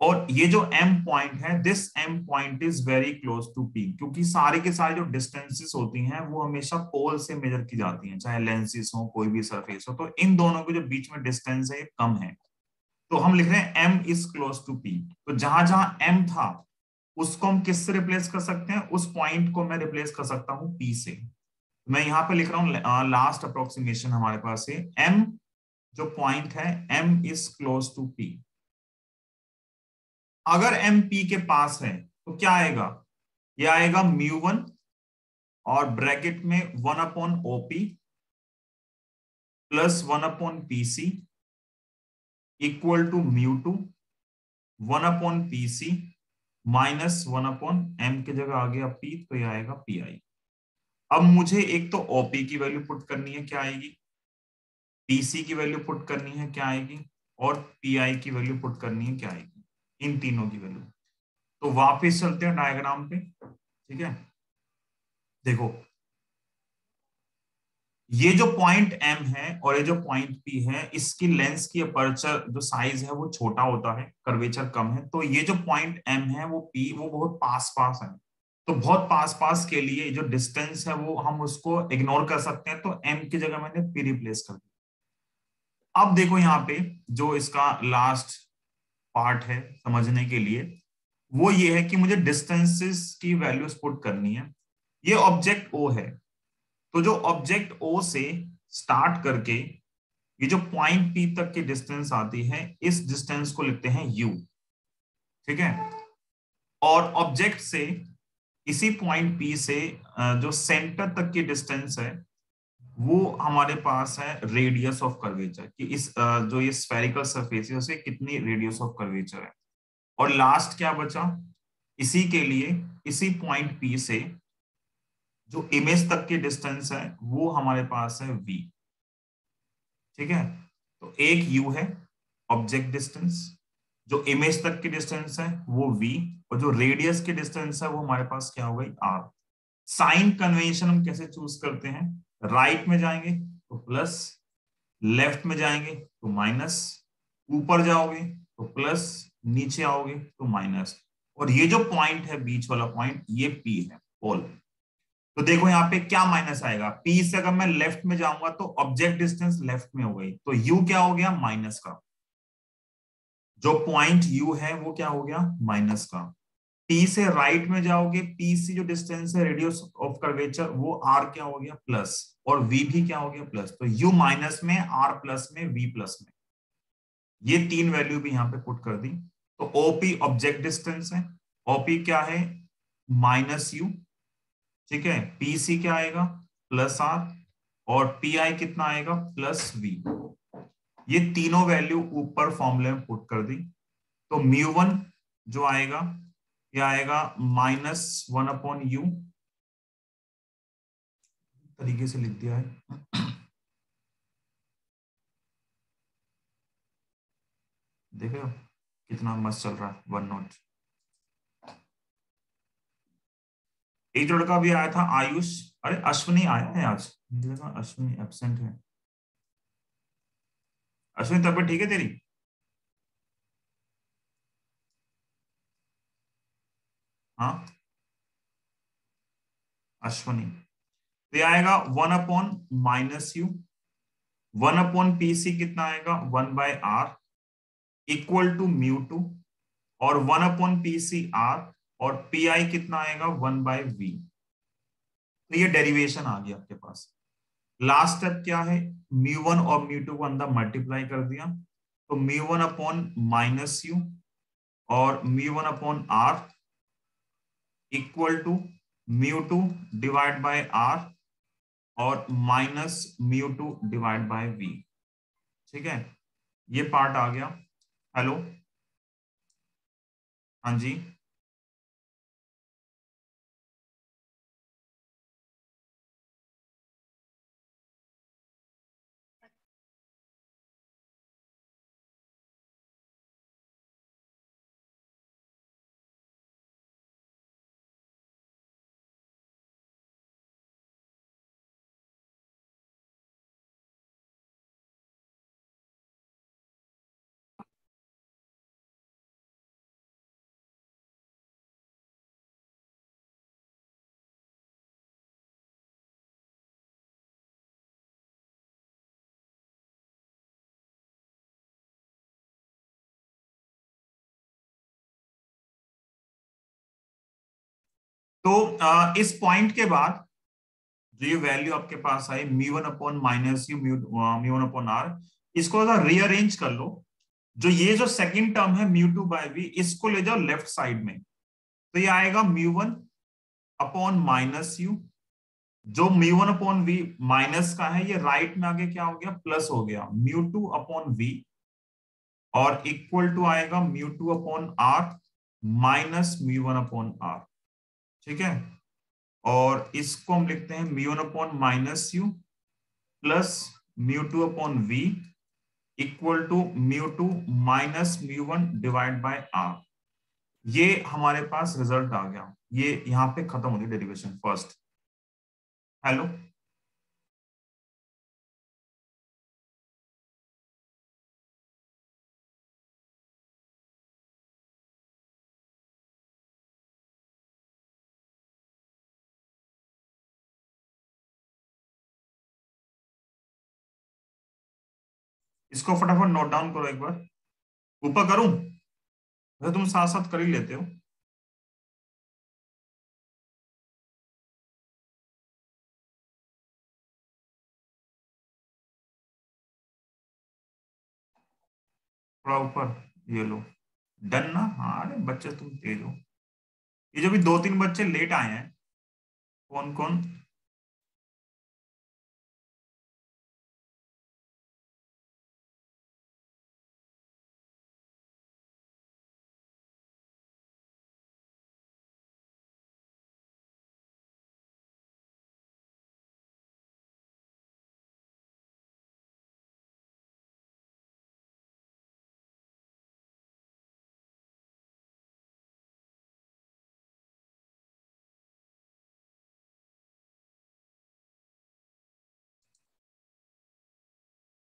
[SPEAKER 1] और ये जो एम पॉइंट है, this M point is very close to P, क्योंकि सारे के सारे जो डिस्टेंसेस होती हैं वो हमेशा पोल से मेजर की जाती हैं, चाहे लेंसेज हो, कोई भी सरफेस हो, तो इन दोनों के जो बीच में डिस्टेंस है ये कम है। तो हम लिख रहे हैं M is close to P, तो जहां जहां एम था उसको हम किससे रिप्लेस कर सकते हैं, उस पॉइंट को मैं रिप्लेस कर सकता हूं पी से। मैं यहां पे लिख रहा हूं लास्ट अप्रोक्सीमेशन हमारे पास है, एम जो पॉइंट है, M is close to P. अगर एम पी के पास है तो क्या आएगा, ये आएगा म्यू वन और ब्रैकेट में one upon OP plus one upon PC equal to mu two one upon PC minus one upon M की जगह आ गया पी, तो ये आएगा पी आई। अब मुझे एक तो ओपी की वैल्यू पुट करनी है, क्या आएगी, पीसी की वैल्यू पुट करनी है, क्या आएगी, और पीआई की वैल्यू पुट करनी है, क्या आएगी, इन तीनों की वैल्यू। तो वापस चलते हैं डायग्राम पे, ठीक है। देखो ये जो पॉइंट M है और ये जो पॉइंट P है, इसकी लेंस की अपर्चर जो साइज है वो छोटा होता है, कर्वेचर कम है। तो ये जो पॉइंट M है वो P वो बहुत पास पास है। तो बहुत पास पास के लिए जो डिस्टेंस है वो हम उसको इग्नोर कर सकते हैं, तो M की जगह मैंने P रिप्लेस कर दिया। अब देखो यहाँ पे जो इसका लास्ट पार्ट है समझने के लिए, वो ये है कि मुझे डिस्टेंसेस की वैल्यूज पुट करनी है। ये ऑब्जेक्ट O है, तो जो ऑब्जेक्ट O से स्टार्ट करके ये जो पॉइंट P तक की डिस्टेंस आती है, इस डिस्टेंस को लिखते हैं U, ठीक है। और ऑब्जेक्ट से इसी पॉइंट P से जो सेंटर तक की डिस्टेंस है वो हमारे पास है रेडियस ऑफ कर्वेचर, कि इस जो ये स्फेरिकल सरफेस है उसके कितनी रेडियस ऑफ कर्वेचर है। और लास्ट क्या बचा, इसी के लिए इसी पॉइंट P से जो इमेज तक की डिस्टेंस है वो हमारे पास है V, ठीक है। तो एक U है ऑब्जेक्ट डिस्टेंस, जो इमेज तक की डिस्टेंस है वो V, और जो रेडियस की डिस्टेंस है वो हमारे पास क्या हो गई R। साइन कन्वेंशन हम कैसे चूज करते हैं, राइट में जाएंगे तो प्लस, लेफ्ट में जाएंगे तो माइनस, ऊपर जाओगे तो प्लस, नीचे आओगे तो माइनस। और ये जो पॉइंट है बीच वाला पॉइंट ये P है पोल। तो देखो यहाँ पे क्या माइनस आएगा, P से अगर मैं लेफ्ट में जाऊंगा तो ऑब्जेक्ट डिस्टेंस लेफ्ट में हो गई, तो U क्या हो गया माइनस का, जो पॉइंट U है वो क्या हो गया माइनस का। P से राइट में जाओगे, P से जो डिस्टेंस है रेडियस ऑफ कर्वेचर वो R क्या हो गया प्लस, और V भी क्या हो गया प्लस। तो U माइनस में, R प्लस में, V प्लस में, ये तीन वैल्यू भी यहाँ पे पुट कर दी। तो OP ऑब्जेक्ट डिस्टेंस है, OP क्या है माइनस U, ठीक है। PC क्या आएगा प्लस R, और PI कितना आएगा प्लस V। ये तीनों वैल्यू ऊपर फॉर्मूले में पुट कर दी। तो μ1 जो आएगा क्या आएगा -1/u, तरीके से लिख दिया है। देखो कितना मस्त चल रहा है वन नोट। एक लड़का भी आया था आयुष, अरे अश्विनी आया है आज, मुझे लगा अश्विनी एब्सेंट है। अश्विनी तबीयत ठीक है तेरी? हाँ अश्विनी, तो ये आएगा 1/-u, 1/PC कितना आएगा 1/r इक्वल टू μ2, और 1/PCR, और PI कितना आएगा 1/v। तो ये डेरिवेशन आ गया आपके पास। लास्ट स्टेप क्या है, μ1 और μ2 को अंदर मल्टीप्लाई कर दिया, तो μ1/-u और μ1/r equal to μ2 divide by r और माइनस μ2 डिवाइड बाय v, ठीक है। ये पार्ट आ गया। हेलो, हाँ जी। तो इस पॉइंट के बाद जो ये वैल्यू आपके पास आई μ1/-u μ1/r, इसको रीअरेंज कर लो। जो ये जो सेकंड टर्म है μ2/v, इसको ले जाओ लेफ्ट साइड में, तो ये आएगा μ1/-u। जो μ1/v माइनस का है ये राइट में आगे क्या हो गया प्लस हो गया, μ2/v, और इक्वल टू आएगा μ2/r माइनस μ1/r, ठीक है। और इसको हम लिखते हैं μ1/-u plus μ2/v equal to μ2 minus μ1 divide by r। ये हमारे पास रिजल्ट आ गया, ये यहाँ पे खत्म होती डेरिवेशन फर्स्ट। हेलो, इसको फटाफट नोट डाउन करो एक बार। ऊपर करूं, वैसे तुम साथ साथ कर ही लेते हो। थोड़ा ऊपर, ये लो, डन ना। हाँ, अरे बच्चे तुम तेज हो। ये जो भी दो तीन बच्चे लेट आए हैं, कौन कौन?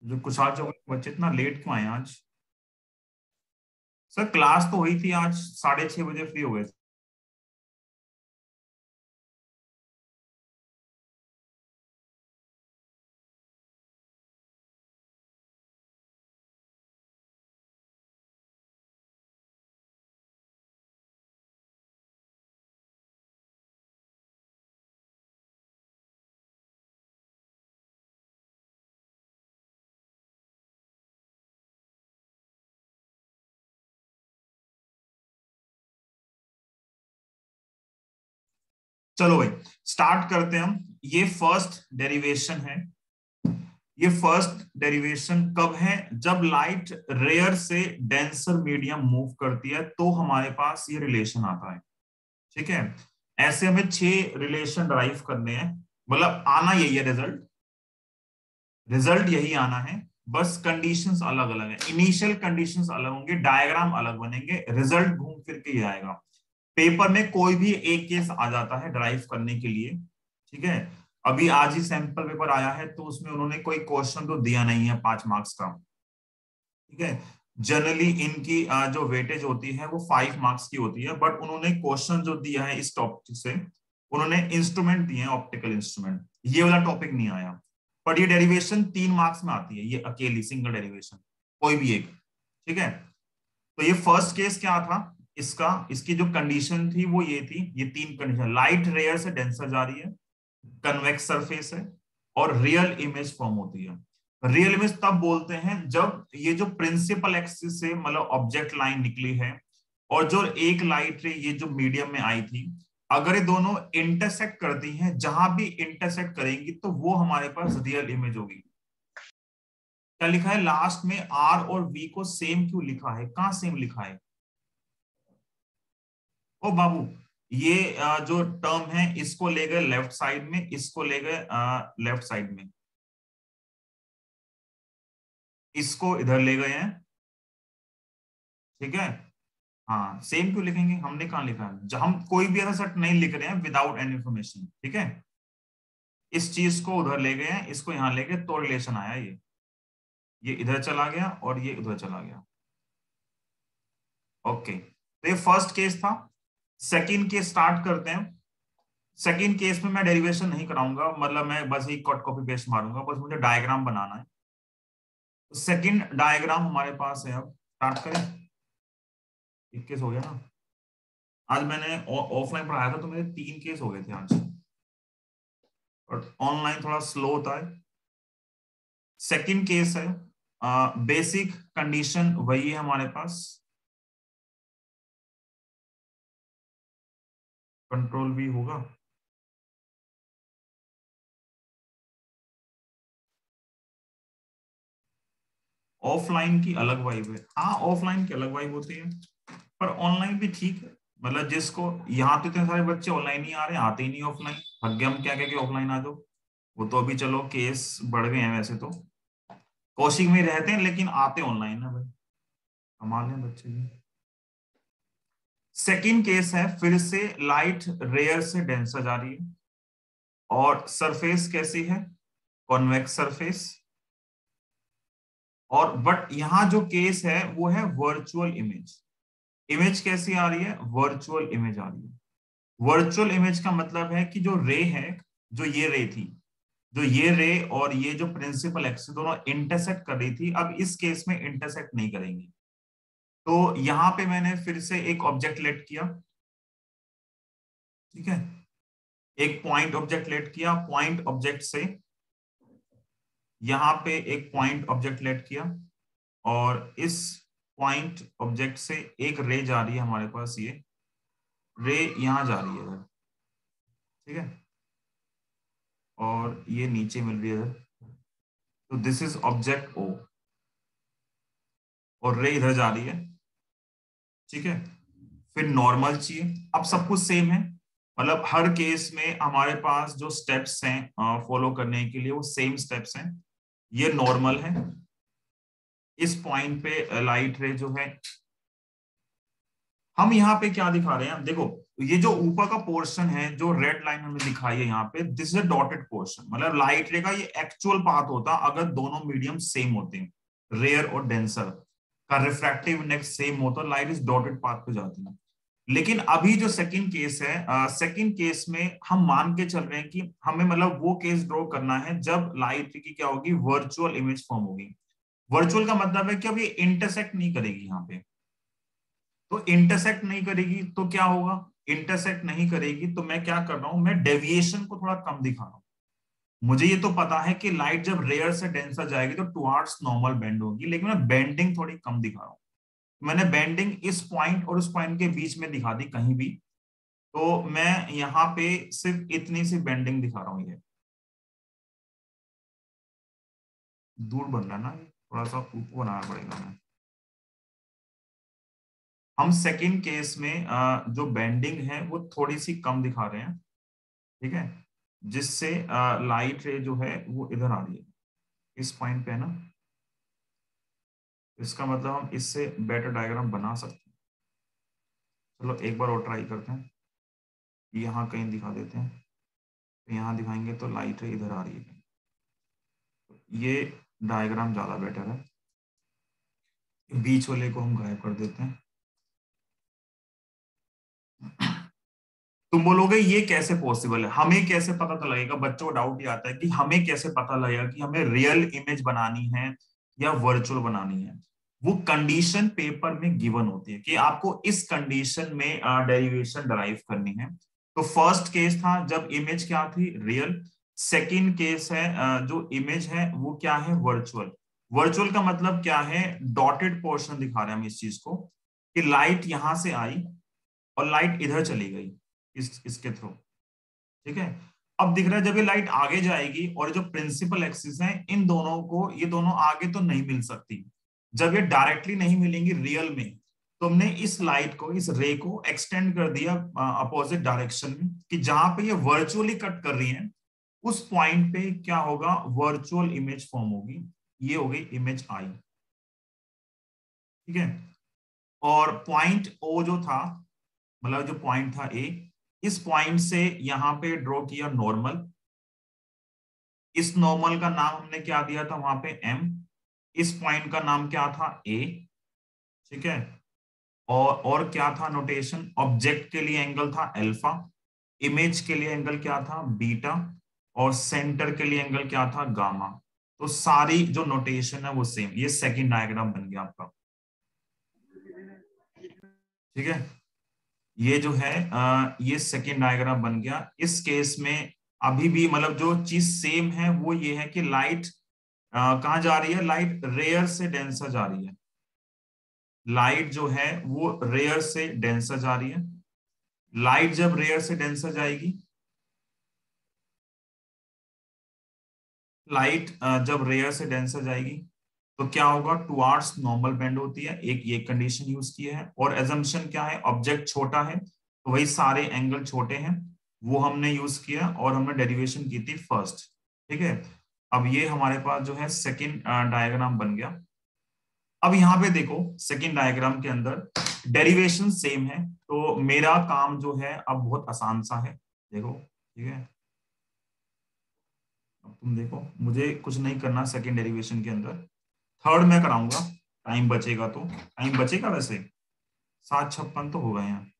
[SPEAKER 1] जो कुछ आज जो बच्चे इतना लेट क्यों आए आज? सर क्लास तो हुई थी आज, 6:30 बजे फ्री हो गए थे। चलो भाई, स्टार्ट करते हैं हम। ये फर्स्ट डेरिवेशन है। ये फर्स्ट डेरिवेशन कब है? जब लाइट रेयर से डेंसर मीडियम मूव करती है तो हमारे पास ये रिलेशन आता है। ठीक है, ऐसे हमें 6 रिलेशन ड्राइव करने हैं, मतलब आना यही है रिजल्ट। रिजल्ट यही आना है, बस कंडीशंस अलग अलग है। इनिशियल कंडीशंस अलग होंगे, डायग्राम अलग बनेंगे, रिजल्ट घूम फिर के ये आएगा। पेपर में कोई भी एक केस आ जाता है ड्राइव करने के लिए। ठीक है, अभी आज ही सैंपल पेपर आया है तो उसमें उन्होंने कोई क्वेश्चन तो दिया नहीं है 5 मार्क्स का। ठीक है, जनरली इनकी जो वेटेज होती है वो 5 मार्क्स की होती है, बट उन्होंने क्वेश्चन जो दिया है इस टॉपिक से, उन्होंने इंस्ट्रूमेंट दिए हैं, ऑप्टिकल इंस्ट्रूमेंट, ये वाला टॉपिक नहीं आया। पर ये डेरिवेशन 3 मार्क्स में आती है, ये अकेली सिंगल डेरिवेशन, कोई भी एक। ठीक है, तो ये फर्स्ट केस क्या था इसका? इसकी जो कंडीशन थी वो ये थी, ये 3 कंडीशन, लाइट रेयर से डेंसर जा रही है, कन्वेक्स सरफेस है, और रियल इमेज फॉर्म होती है। रियल इमेज तब बोलते हैं जब ये जो प्रिंसिपल एक्सिस से मतलब ऑब्जेक्ट लाइन निकली है, और जो एक लाइट रे ये जो मीडियम में आई थी, अगर ये दोनों इंटरसेक्ट करती हैं, जहां भी इंटरसेक्ट करेंगी तो वो हमारे पास रियल इमेज होगी। क्या लिखा है लास्ट में? आर और वी को सेम क्यों लिखा है? कहां सेम लिखा है ओ बाबू? ये जो टर्म है इसको ले गए लेफ्ट साइड में, इसको ले गए लेफ्ट साइड में, इसको इधर ले गए हैं। ठीक है, हाँ सेम क्यों लिखेंगे? हमने कहाँ लिखा है? हम कोई भी ऐसा सेट नहीं लिख रहे हैं विदाउट एनी इन्फॉर्मेशन। ठीक है, इस चीज को उधर ले गए हैं, इसको यहां ले गए तो रिलेशन आया ये इधर चला गया और ये उधर चला गया। ओके, तो ये फर्स्ट केस था। सेकंड केस स्टार्ट करते हैं। सेकंड केस में मैं डेरिवेशन नहीं कराऊंगा, मतलब मैं बस ही कट कॉपी पेस्ट मारूंगा, बस मुझे डायग्राम बनाना है। तो सेकंड डायग्राम हमारे पास है, अब स्टार्ट करें। 21 हो गया ना? आज मैंने ऑफलाइन पढ़ाया था तो मेरे 3 केस हो गए थे आज, और ऑनलाइन थोड़ा स्लो होता है। सेकंड केस है, बेसिक कंडीशन वही है हमारे पास, कंट्रोल भी होगा। ऑफलाइन की अलग वाइब है, हाँ ऑफलाइन की अलग वाइब होती है, पर ऑनलाइन भी ठीक है। मतलब जिसको, यहाँ तो इतने सारे बच्चे ऑनलाइन ही आ रहे हैं, आते ही नहीं ऑफलाइन, भाग्य हम क्या कह के ऑफलाइन आ जाओ। वो तो अभी चलो केस बढ़ गए हैं वैसे तो, कोचिंग में रहते हैं लेकिन आते ऑनलाइन है भाई, कमाल है बच्चे भी। सेकंड केस है, फिर से लाइट रेयर से डेंसर जा रही है और सरफेस कैसी है, कॉन्वेक्स सरफेस। और बट यहां जो केस है वो है वर्चुअल इमेज। इमेज कैसी आ रही है, वर्चुअल इमेज आ रही है। वर्चुअल इमेज का मतलब है कि जो रे है, जो ये रे थी, जो ये रे और ये जो प्रिंसिपल एक्सिस दोनों इंटरसेक्ट कर रही थी, अब इस केस में इंटरसेक्ट नहीं करेंगी। तो यहां पे मैंने फिर से एक ऑब्जेक्ट लेट किया, ठीक है, एक पॉइंट ऑब्जेक्ट लेट किया, पॉइंट ऑब्जेक्ट से यहां पे एक पॉइंट ऑब्जेक्ट लेट किया और इस पॉइंट ऑब्जेक्ट से एक रे जा रही है हमारे पास, ये रे यहां जा रही है इधर, ठीक है, और ये नीचे मिल रही है इधर। तो दिस इज ऑब्जेक्ट ओ और रे इधर जा रही है, ठीक है। फिर नॉर्मल चाहिए, अब सब कुछ सेम है, मतलब हर केस में हमारे पास जो स्टेप्स हैं फॉलो करने के लिए वो सेम स्टेप्स हैं। ये नॉर्मल है, इस पॉइंट पे लाइट रे जो है, हम यहाँ पे क्या दिखा रहे हैं, देखो ये जो ऊपर का पोर्शन है, जो रेड लाइन हमें दिखाई है यहाँ पे, this is a dotted portion, मतलब लाइट रे का ये एक्चुअल पाथ होता अगर दोनों मीडियम सेम होते हैं, रेयर और डेंसर का रिफ्रैक्टिव इंडेक्स सेम होता, लाइट इस डॉटेड पाथ पे जाती है। लेकिन अभी जो सेकंड केस है, सेकंड केस में हम मान के चल रहे हैं कि हमें मतलब वो केस ड्रॉ करना है जब लाइट की क्या होगी, वर्चुअल इमेज फॉर्म होगी। वर्चुअल का मतलब है कि अब ये इंटरसेक्ट नहीं करेगी यहाँ पे। तो इंटरसेक्ट नहीं करेगी तो क्या होगा, इंटरसेक्ट नहीं करेगी तो मैं क्या कर रहा हूं, मैं डेविएशन को थोड़ा कम दिखा रहा हूं। मुझे ये तो पता है कि लाइट जब रेयर से डेंसर जाएगी तो टुवार्ड्स नॉर्मल बेंड होगी, लेकिन मैं बेंडिंग थोड़ी कम दिखा रहा हूं। मैंने बेंडिंग इस पॉइंट और उस पॉइंट के बीच में दिखा दी कहीं भी, तो मैं यहाँ पे सिर्फ इतनी सी बेंडिंग दिखा रहा हूँ। ये दूर बन रहा है ना, थोड़ा सा ऊपर बनाना पड़ेगा हमें। हम सेकंड केस में जो बेंडिंग है वो थोड़ी सी कम दिखा रहे हैं, ठीक है, जिससे लाइट रे जो है वो इधर आ रही है, इस पॉइंट पे है ना। इसका मतलब हम इससे बेटर डायग्राम बना सकते हैं। चलो एक बार और ट्राई करते हैं, यहाँ कहीं दिखा देते हैं, तो यहाँ दिखाएंगे तो लाइट रे इधर आ रही है। ये डायग्राम ज्यादा बेटर है, बीच वाले को हम गायब कर देते हैं। तुम बोलोगे ये कैसे पॉसिबल है, हमें कैसे पता तो लगेगा, बच्चों को डाउट ये आता है कि हमें कैसे पता लगेगा कि हमें रियल इमेज बनानी है या वर्चुअल बनानी है। वो कंडीशन पेपर में गिवन होती है कि आपको इस कंडीशन में डेरिवेशन डराइव करनी है। तो फर्स्ट केस था जब इमेज क्या थी, रियल। सेकंड केस है जो इमेज है वो क्या है, वर्चुअल। वर्चुअल का मतलब क्या है, डॉटेड पोर्शन दिखा रहे हैं हम इस चीज को, कि लाइट यहां से आई और लाइट इधर चली गई इसके थ्रू, ठीक है। अब दिख रहा है जब ये लाइट आगे जाएगी और जो प्रिंसिपल एक्सिस है इन दोनों को, ये दोनों आगे तो नहीं मिल सकती। जब ये डायरेक्टली नहीं मिलेंगी रियल में, तो हमने इस लाइट को, इस रे को एक्सटेंड कर दिया अपोजिट डायरेक्शन में, कि जहां पे ये वर्चुअली कट कर रही है उस पॉइंट पे क्या होगा, वर्चुअल इमेज फॉर्म होगी। ये हो गई इमेज आई, ठीक है। और पॉइंट ओ जो था, मतलब जो पॉइंट था ए, इस पॉइंट से यहां पे ड्रॉ किया नॉर्मल। इस नॉर्मल का नाम हमने क्या दिया था वहां पे, एम। इस पॉइंट का नाम क्या था, ए, ठीक है। और क्या था नोटेशन, ऑब्जेक्ट के लिए एंगल था अल्फा, इमेज के लिए एंगल क्या था, बीटा, और सेंटर के लिए एंगल क्या था, गामा। तो सारी जो नोटेशन है वो सेम। ये सेकंड डायग्राम बन गया आपका, ठीक है। ये जो है ये सेकेंड डायग्राम बन गया। इस केस में अभी भी मतलब जो चीज सेम है वो ये है कि लाइट कहाँ जा रही है, लाइट रेयर से डेंसर जा रही है। लाइट जो है वो रेयर से डेंसर जा रही है। लाइट जब रेयर से डेंसर जाएगी, लाइट जब रेयर से डेंसर जाएगी तो क्या होगा, टुवार्ड्स नॉर्मल बेंड होती है। एक ये कंडीशन यूज की है, और एजम्पशन क्या है, ऑब्जेक्ट छोटा है तो वही सारे एंगल छोटे हैं, वो हमने यूज किया और हमने डेरिवेशन की थी फर्स्ट, ठीक है। अब ये हमारे पास जो है सेकंड डायग्राम बन गया। अब यहाँ पे देखो सेकेंड डायग्राम के अंदर डेरिवेशन सेम है, तो मेरा काम जो है अब बहुत आसान सा है। देखो ठीक है, अब तुम देखो मुझे कुछ नहीं करना सेकेंड डेरिवेशन के अंदर, थर्ड मैं कराऊंगा, टाइम बचेगा तो। टाइम बचेगा वैसे 7:56 तो हो गए हैं,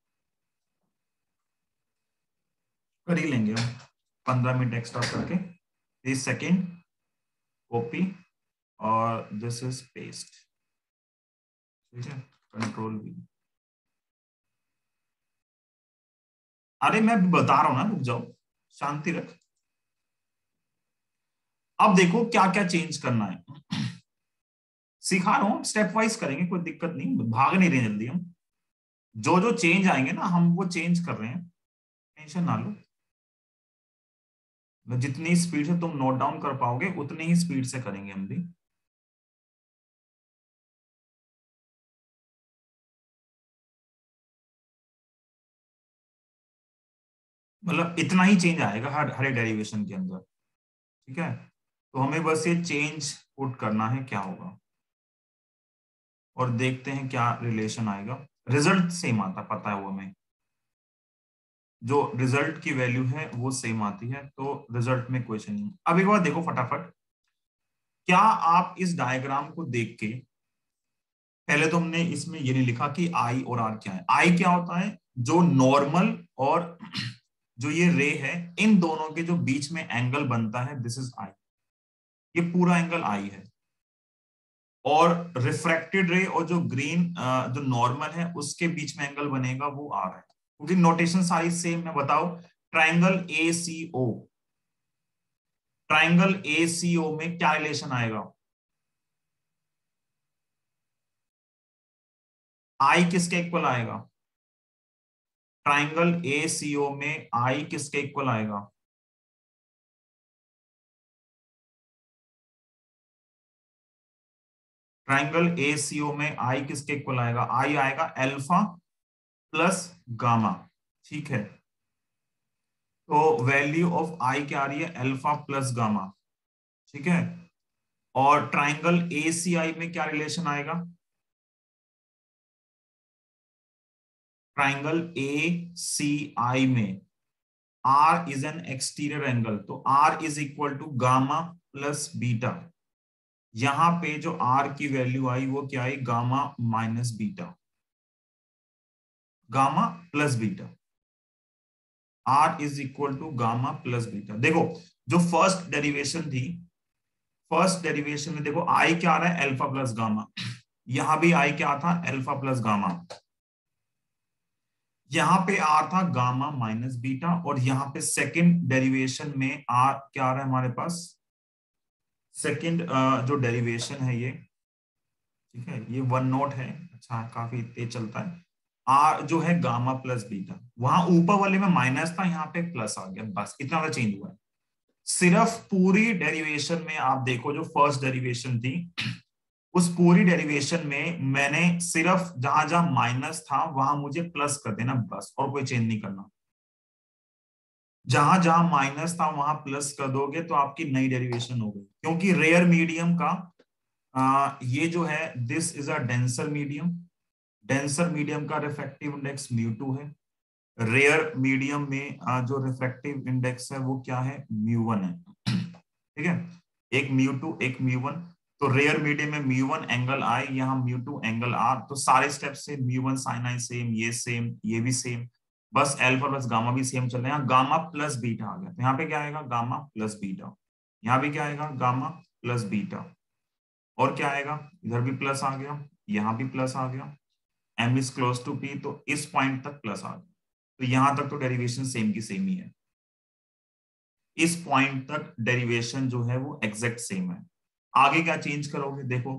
[SPEAKER 1] कर ही लेंगे हम 15 मिनट एक्स्ट्रा करके। 30 सेकेंड कॉपी और दिस इज पेस्ट, ठीक है, कंट्रोल V। अरे मैं बता रहा हूं ना, रुक जाओ, शांति रख। अब देखो क्या क्या चेंज करना है, सिखा रहा हूं, स्टेप वाइज करेंगे, कोई दिक्कत नहीं, भाग नहीं रहे जल्दी हम। जो जो चेंज आएंगे ना हम वो चेंज कर रहे हैं, टेंशन ना लो। जितनी स्पीड से तुम नोट डाउन कर पाओगे उतनी ही स्पीड से करेंगे हम भी। मतलब इतना ही चेंज आएगा हर हर एक डेरिवेशन के अंदर, ठीक है। तो हमें बस ये चेंज पुट करना है क्या होगा, और देखते हैं क्या रिलेशन आएगा। रिजल्ट सेम आता, पता है वो हमें, जो रिजल्ट की वैल्यू है वो सेम आती है, तो रिजल्ट में क्वेश्चन नहीं। अब एक बार देखो फटाफट, क्या आप इस डायग्राम को देख के, पहले तो हमने इसमें ये नहीं लिखा कि आई और आर क्या है। आई क्या होता है, जो नॉर्मल और जो ये रे है, इन दोनों के जो बीच में एंगल बनता है, दिस इज आई, ये पूरा एंगल आई है। और रिफ्रैक्टेड रे और जो ग्रीन जो नॉर्मल है उसके बीच में एंगल बनेगा वो आर है, क्योंकि नोटेशन सारी सेम है। बताओ, ट्राइंगल एसीओ, ट्राइंगल एसीओ में क्या रिलेशन आएगा, आई किसके इक्वल आएगा, ट्राइंगल एसीओ में आई किसके इक्वल आएगा, ट्राइंगल एसीओ में आई किसके इक्वल आएगा, आई आएगा अल्फा प्लस गामा, ठीक है। तो वैल्यू ऑफ आई क्या आ रही है, अल्फा प्लस गामा, ठीक है। और ट्राइंगल एसीआई में क्या रिलेशन आएगा, ट्राइंगल एसीआई में r is an exterior angle, तो r is equal to gamma plus beta. यहां पे जो आर की वैल्यू आई वो क्या आई, gamma minus beta, gamma plus beta, r is equal to gamma plus beta. देखो जो फर्स्ट डेरिवेशन थी, फर्स्ट डेरिवेशन में देखो आई क्या आ रहा है, अल्फा प्लस गामा, यहां भी आई क्या था, अल्फा प्लस गामा, यहां पे आर था गामा माइनस बीटा, और यहां पे सेकंड डेरिवेशन में आर क्या आ रहा है हमारे पास, सेकंड जो डेरिवेशन है ये, ठीक है, ये वन नोट है, अच्छा काफी तेज चलता है। आर जो है गामा प्लस बीटा, वहां ऊपर वाले में माइनस था, यहाँ पे प्लस आ गया, बस इतना सा चेंज हुआ है। सिर्फ पूरी डेरिवेशन में आप देखो, जो फर्स्ट डेरिवेशन थी उस पूरी डेरिवेशन में मैंने सिर्फ जहां जहां माइनस था वहां मुझे प्लस कर देना बस, और कोई चेंज नहीं करना। जहां जहां माइनस था वहां प्लस कर दोगे तो आपकी नई डेरिवेशन हो गई, क्योंकि रेयर मीडियम का ये जो है, this is a denser medium, denser medium का रिफ्रैक्टिव इंडेक्स μ2 है। रेयर मीडियम में जो रिफ्रैक्टिव इंडेक्स है वो क्या है, μ1 है, ठीक है, एक μ2 एक μ1। तो रेयर मीडियम में μ1 एंगल आई, यहाँ μ2 एंगल आर, तो सारे स्टेप से μ1 साइन आई सेम, ये सेम, ये भी सेम, बस अल्फा प्लस गामा भी सेम चल रहे हैं। यहाँ गामा प्लस बीटा आ गया, तो यहाँ पे क्या आएगा, गामा प्लस बीटा, यहाँ भी क्या आएगा, गामा प्लस बीटा, और क्या आएगा, इधर भी प्लस आ गया, यहाँ भी प्लस आ गया, M is close to P, तो इस पॉइंट तक प्लस आ गया। तो यहां तक तो डेरिवेशन सेम की सेम ही है, इस पॉइंट तक डेरिवेशन जो है वो एग्जैक्ट सेम है। आगे क्या चेंज करोगे, देखो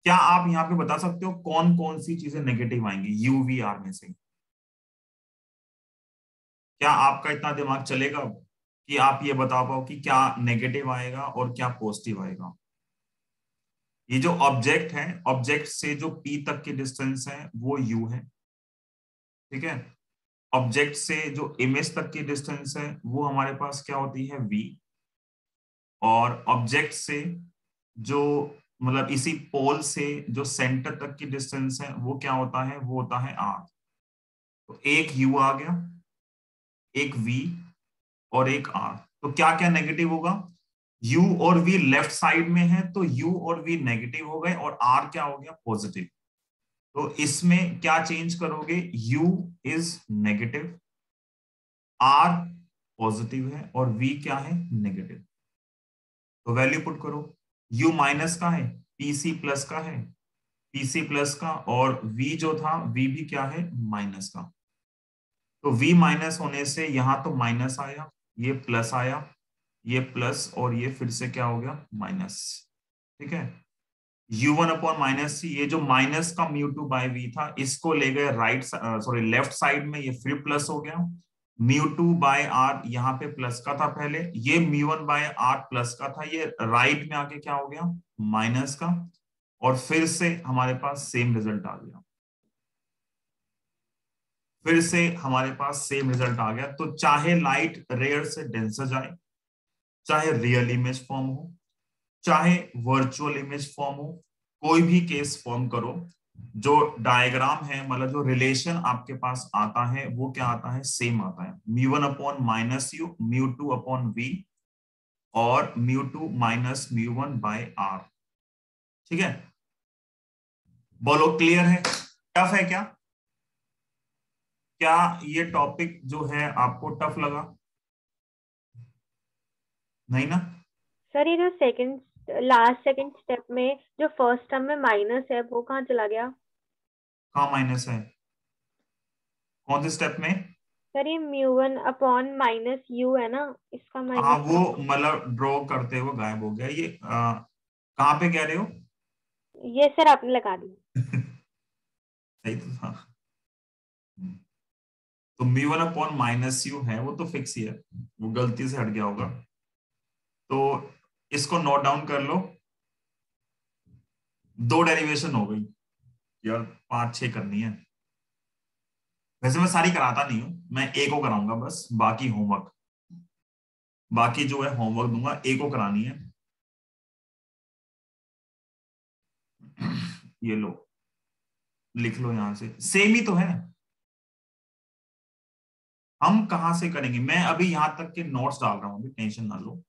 [SPEAKER 1] क्या आप यहाँ पे बता सकते हो कौन कौन सी चीजें नेगेटिव आएंगी यूवीआर में से, क्या आपका इतना दिमाग चलेगा कि आप ये बता पाओ कि क्या नेगेटिव आएगा और क्या पॉजिटिव आएगा। ये जो ऑब्जेक्ट है, ऑब्जेक्ट से जो पी तक की डिस्टेंस है वो यू है, ठीक है। ऑब्जेक्ट से जो इमेज तक की डिस्टेंस है वो हमारे पास क्या होती है, v, और ऑब्जेक्ट से जो मतलब इसी पोल से जो सेंटर तक की डिस्टेंस है वो क्या होता है, वो होता है आर। तो एक यू आ गया, एक वी और एक आर। तो क्या क्या नेगेटिव होगा, u और v लेफ्ट साइड में है तो u और v नेगेटिव हो गए और r क्या हो गया, पॉजिटिव। तो इसमें क्या चेंज करोगे, u is negative, r positive है और v क्या है, नेगेटिव। तो वैल्यू पुट करो, u माइनस का है, pc प्लस का है, pc प्लस का, और v जो था v भी क्या है, माइनस का। तो v माइनस होने से यहां तो माइनस आया, ये प्लस आया, ये प्लस, और ये फिर से क्या हो गया, माइनस। ठीक है, u1 अपॉन माइनस सी, ये जो माइनस का म्यू टू बाई वी था इसको ले गए राइट, सॉरी लेफ्ट साइड में, ये फिर प्लस हो गया। म्यू टू बाय आर यहाँ पे प्लस का था पहले, ये mu one by R plus का था, ये राइट में आके क्या हो गया, माइनस का। और फिर से हमारे पास सेम रिजल्ट आ गया, फिर से हमारे पास सेम रिजल्ट आ गया। तो चाहे लाइट रेयर से डेंसर जाए, चाहे रियल इमेज फॉर्म हो, चाहे वर्चुअल इमेज फॉर्म हो, कोई भी केस फॉर्म करो, जो डायग्राम है, मतलब जो रिलेशन आपके पास आता है वो क्या आता है, सेम आता है, mu one upon minus u, mu two upon v, और mu two minus mu one by r. ठीक है, बोलो क्लियर है, टफ है क्या, क्या ये टॉपिक जो है आपको टफ लगा, नहीं ना?
[SPEAKER 2] सर ये जो लास्ट सेकंड स्टेप में जो फर्स्ट टर्म में माइनस है वो कहाँ चला गया?
[SPEAKER 1] कहाँ माइनस है, कौन से स्टेप में?
[SPEAKER 2] सर ये म्यू1 अपॉन माइनस यू है ना, इसका
[SPEAKER 1] हाँ
[SPEAKER 2] माइनस
[SPEAKER 1] वो
[SPEAKER 2] कहाँ गया?
[SPEAKER 1] मतलब ड्रॉ करते हुए गायब हो गया ये, कहाँ पे कह रहे हो?
[SPEAKER 2] ये सर आपने लगा दी।
[SPEAKER 1] सही तो था। तो mu one upon minus you है वो तो फिक्स ही है, वो गलती से हट गया होगा। तो इसको नोट डाउन कर लो, दो डेरिवेशन हो गई यार, पांच छह करनी है। वैसे मैं सारी कराता नहीं हूँ, मैं एक को कराऊंगा बस, बाकी होमवर्क, बाकी जो है होमवर्क दूंगा, एक को करानी है। ये लो, लिख लो यहां से, सेम ही तो है। हम कहां से करेंगे, मैं अभी यहां तक के नोट्स डाल रहा हूं, अभी टेंशन ना लो,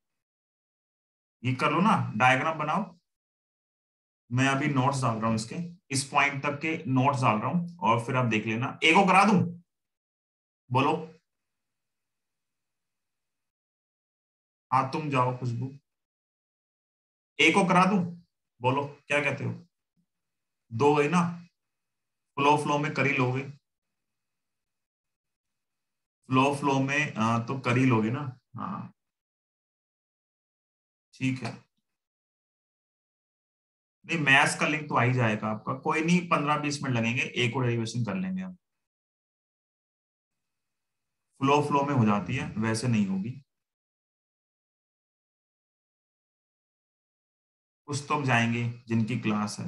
[SPEAKER 1] ये कर लो ना, डायग्राम बनाओ। मैं अभी नोट्स डाल रहा हूँ इसके, इस पॉइंट तक के नोट्स डाल रहा हूँ, और फिर आप देख लेना, एक को करा दूं, बोलो। हाँ तुम जाओ खुशबू, एक को करा दूं, बोलो क्या कहते हो, दो गई ना, फ्लो फ्लो में कर ही लोगे, फ्लो फ्लो में तो कर ही लोगे ना। हाँ ठीक है, नहीं मैथ्स का लिंक तो आ ही जाएगा आपका, कोई नहीं, 15-20 मिनट लगेंगे, एक और डेरिवेशन कर लेंगे हम, फ्लो फ्लो में हो जाती है, वैसे नहीं होगी। कुछ तो जाएंगे जिनकी क्लास है,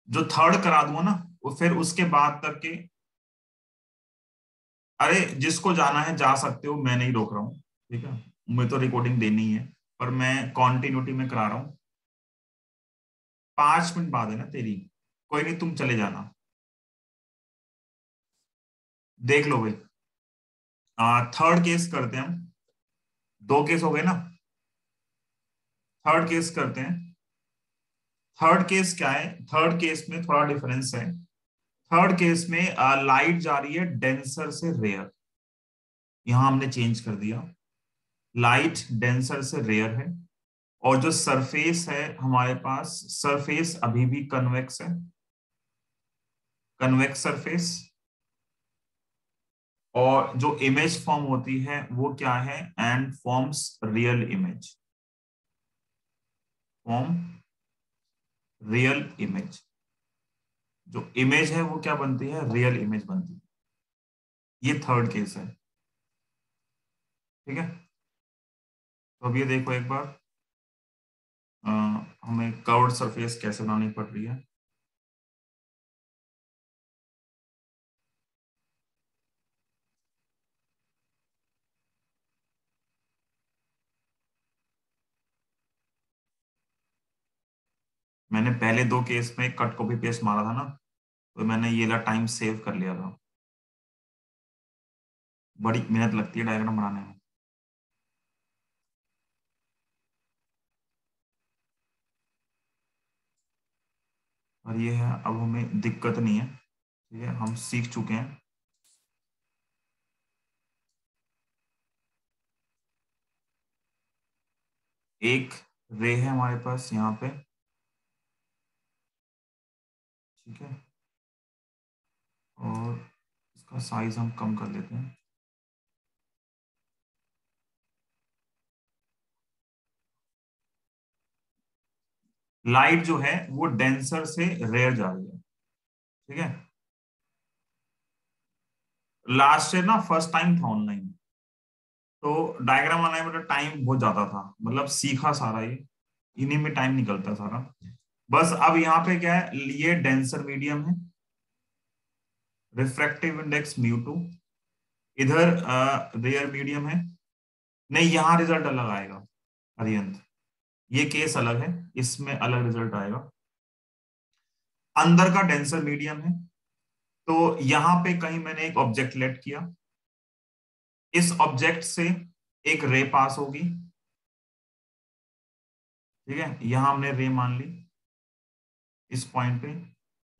[SPEAKER 1] जो थर्ड करा दूंगा ना, वो फिर उसके बाद तक के, अरे जिसको जाना है जा सकते हो, मैं नहीं रोक रहा हूँ, ठीक है, मुझे तो रिकॉर्डिंग देनी है, पर मैं कॉन्टिन्यूटी में करा रहा हूँ। 5 मिनट बाद है ना तेरी, कोई नहीं तुम चले जाना, देख लो भाई। थर्ड केस करते हैं हम, दो केस हो गए ना, थर्ड केस करते हैं। थर्ड केस क्या है, थर्ड केस में थोड़ा डिफरेंस है। थर्ड केस में लाइट जा रही है डेंसर से रेयर, यहां हमने चेंज कर दिया, लाइट डेंसर से रेयर है, और जो सरफेस है हमारे पास, सरफेस अभी भी कन्वेक्स है, कन्वेक्स सरफेस। और जो इमेज फॉर्म होती है वो क्या है, and forms real image, form real image, जो इमेज है वो क्या बनती है, रियल इमेज बनती है। ये थर्ड केस है, ठीक है। तो अब ये देखो एक बार, अ, हमें कर्व्ड सरफेस कैसे बनानी पड़ रही है। मैंने पहले 2 केस में कट कॉपी पेस्ट मारा था ना, तो मैंने ये ला टाइम सेव कर लिया था। बड़ी मेहनत लगती है डायग्राम बनाने में। और ये है, अब हमें दिक्कत नहीं है, ठीक है, हम सीख चुके हैं। एक रे है हमारे पास यहाँ पे, ठीक है, और इसका साइज हम कम कर लेते हैं। लाइट जो है वो डेंसर से रेयर जा रही है, ठीक है। लास्ट से ना फर्स्ट टाइम था ऑनलाइन, तो डायग्राम बनाने में टाइम बहुत ज्यादा था, मतलब सीखा सारा ये, इन्हीं में टाइम निकलता सारा। बस अब यहाँ पे क्या है, ये डेंसर मीडियम है, रिफ्रैक्टिव इंडेक्स μ2, इधर रेयर मीडियम है। नहीं, यहाँ रिजल्ट अलग आएगा अरियंत, ये केस अलग है, इसमें अलग रिजल्ट आएगा। अंदर का डेंसर मीडियम है, तो यहां पे कहीं मैंने एक ऑब्जेक्ट लेट किया, इस ऑब्जेक्ट से एक रे पास होगी, ठीक है, यहां हमने रे मान ली इस पॉइंट पे।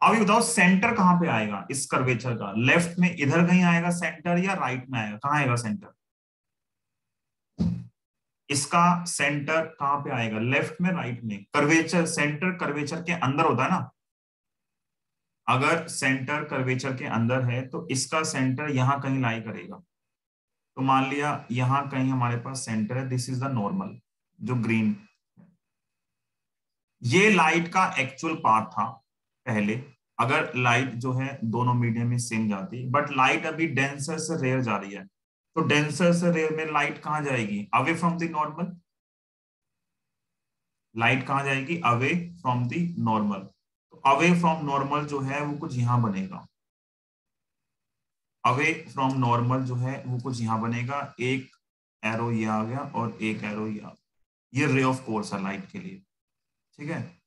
[SPEAKER 1] अब ये बताओ सेंटर कहां पे आएगा इस कर्वेचर का, लेफ्ट में इधर कहीं आएगा सेंटर, या राइट में आएगा, कहां आएगा सेंटर? इसका सेंटर कहां पे आएगा, लेफ्ट में राइट में? कर्वेचर, सेंटर कर्वेचर के अंदर होता है ना, अगर सेंटर कर्वेचर के अंदर है तो इसका सेंटर यहां कहीं लाई करेगा। तो मान लिया यहां कहीं हमारे पास सेंटर है, दिस इज द नॉर्मल, जो ग्रीन, ये लाइट का एक्चुअल पाथ था पहले, अगर लाइट जो है दोनों मीडियम में सेम जाती, बट लाइट अभी डेंसर से रेयर जा रही है, तो डेंसर से रेयर में लाइट कहां जाएगी, away from the normal. Light कहां जाएगी, अवे फ्रॉम द नॉर्मल। तो अवे फ्रॉम नॉर्मल जो है वो कुछ यहां बनेगा, अवे फ्रॉम नॉर्मल जो है वो कुछ यहां बनेगा, एक एरो ये आ गया और एक एरो ये आ गया, ये रे ऑफ कोर्स है लाइट के लिए, ठीक है।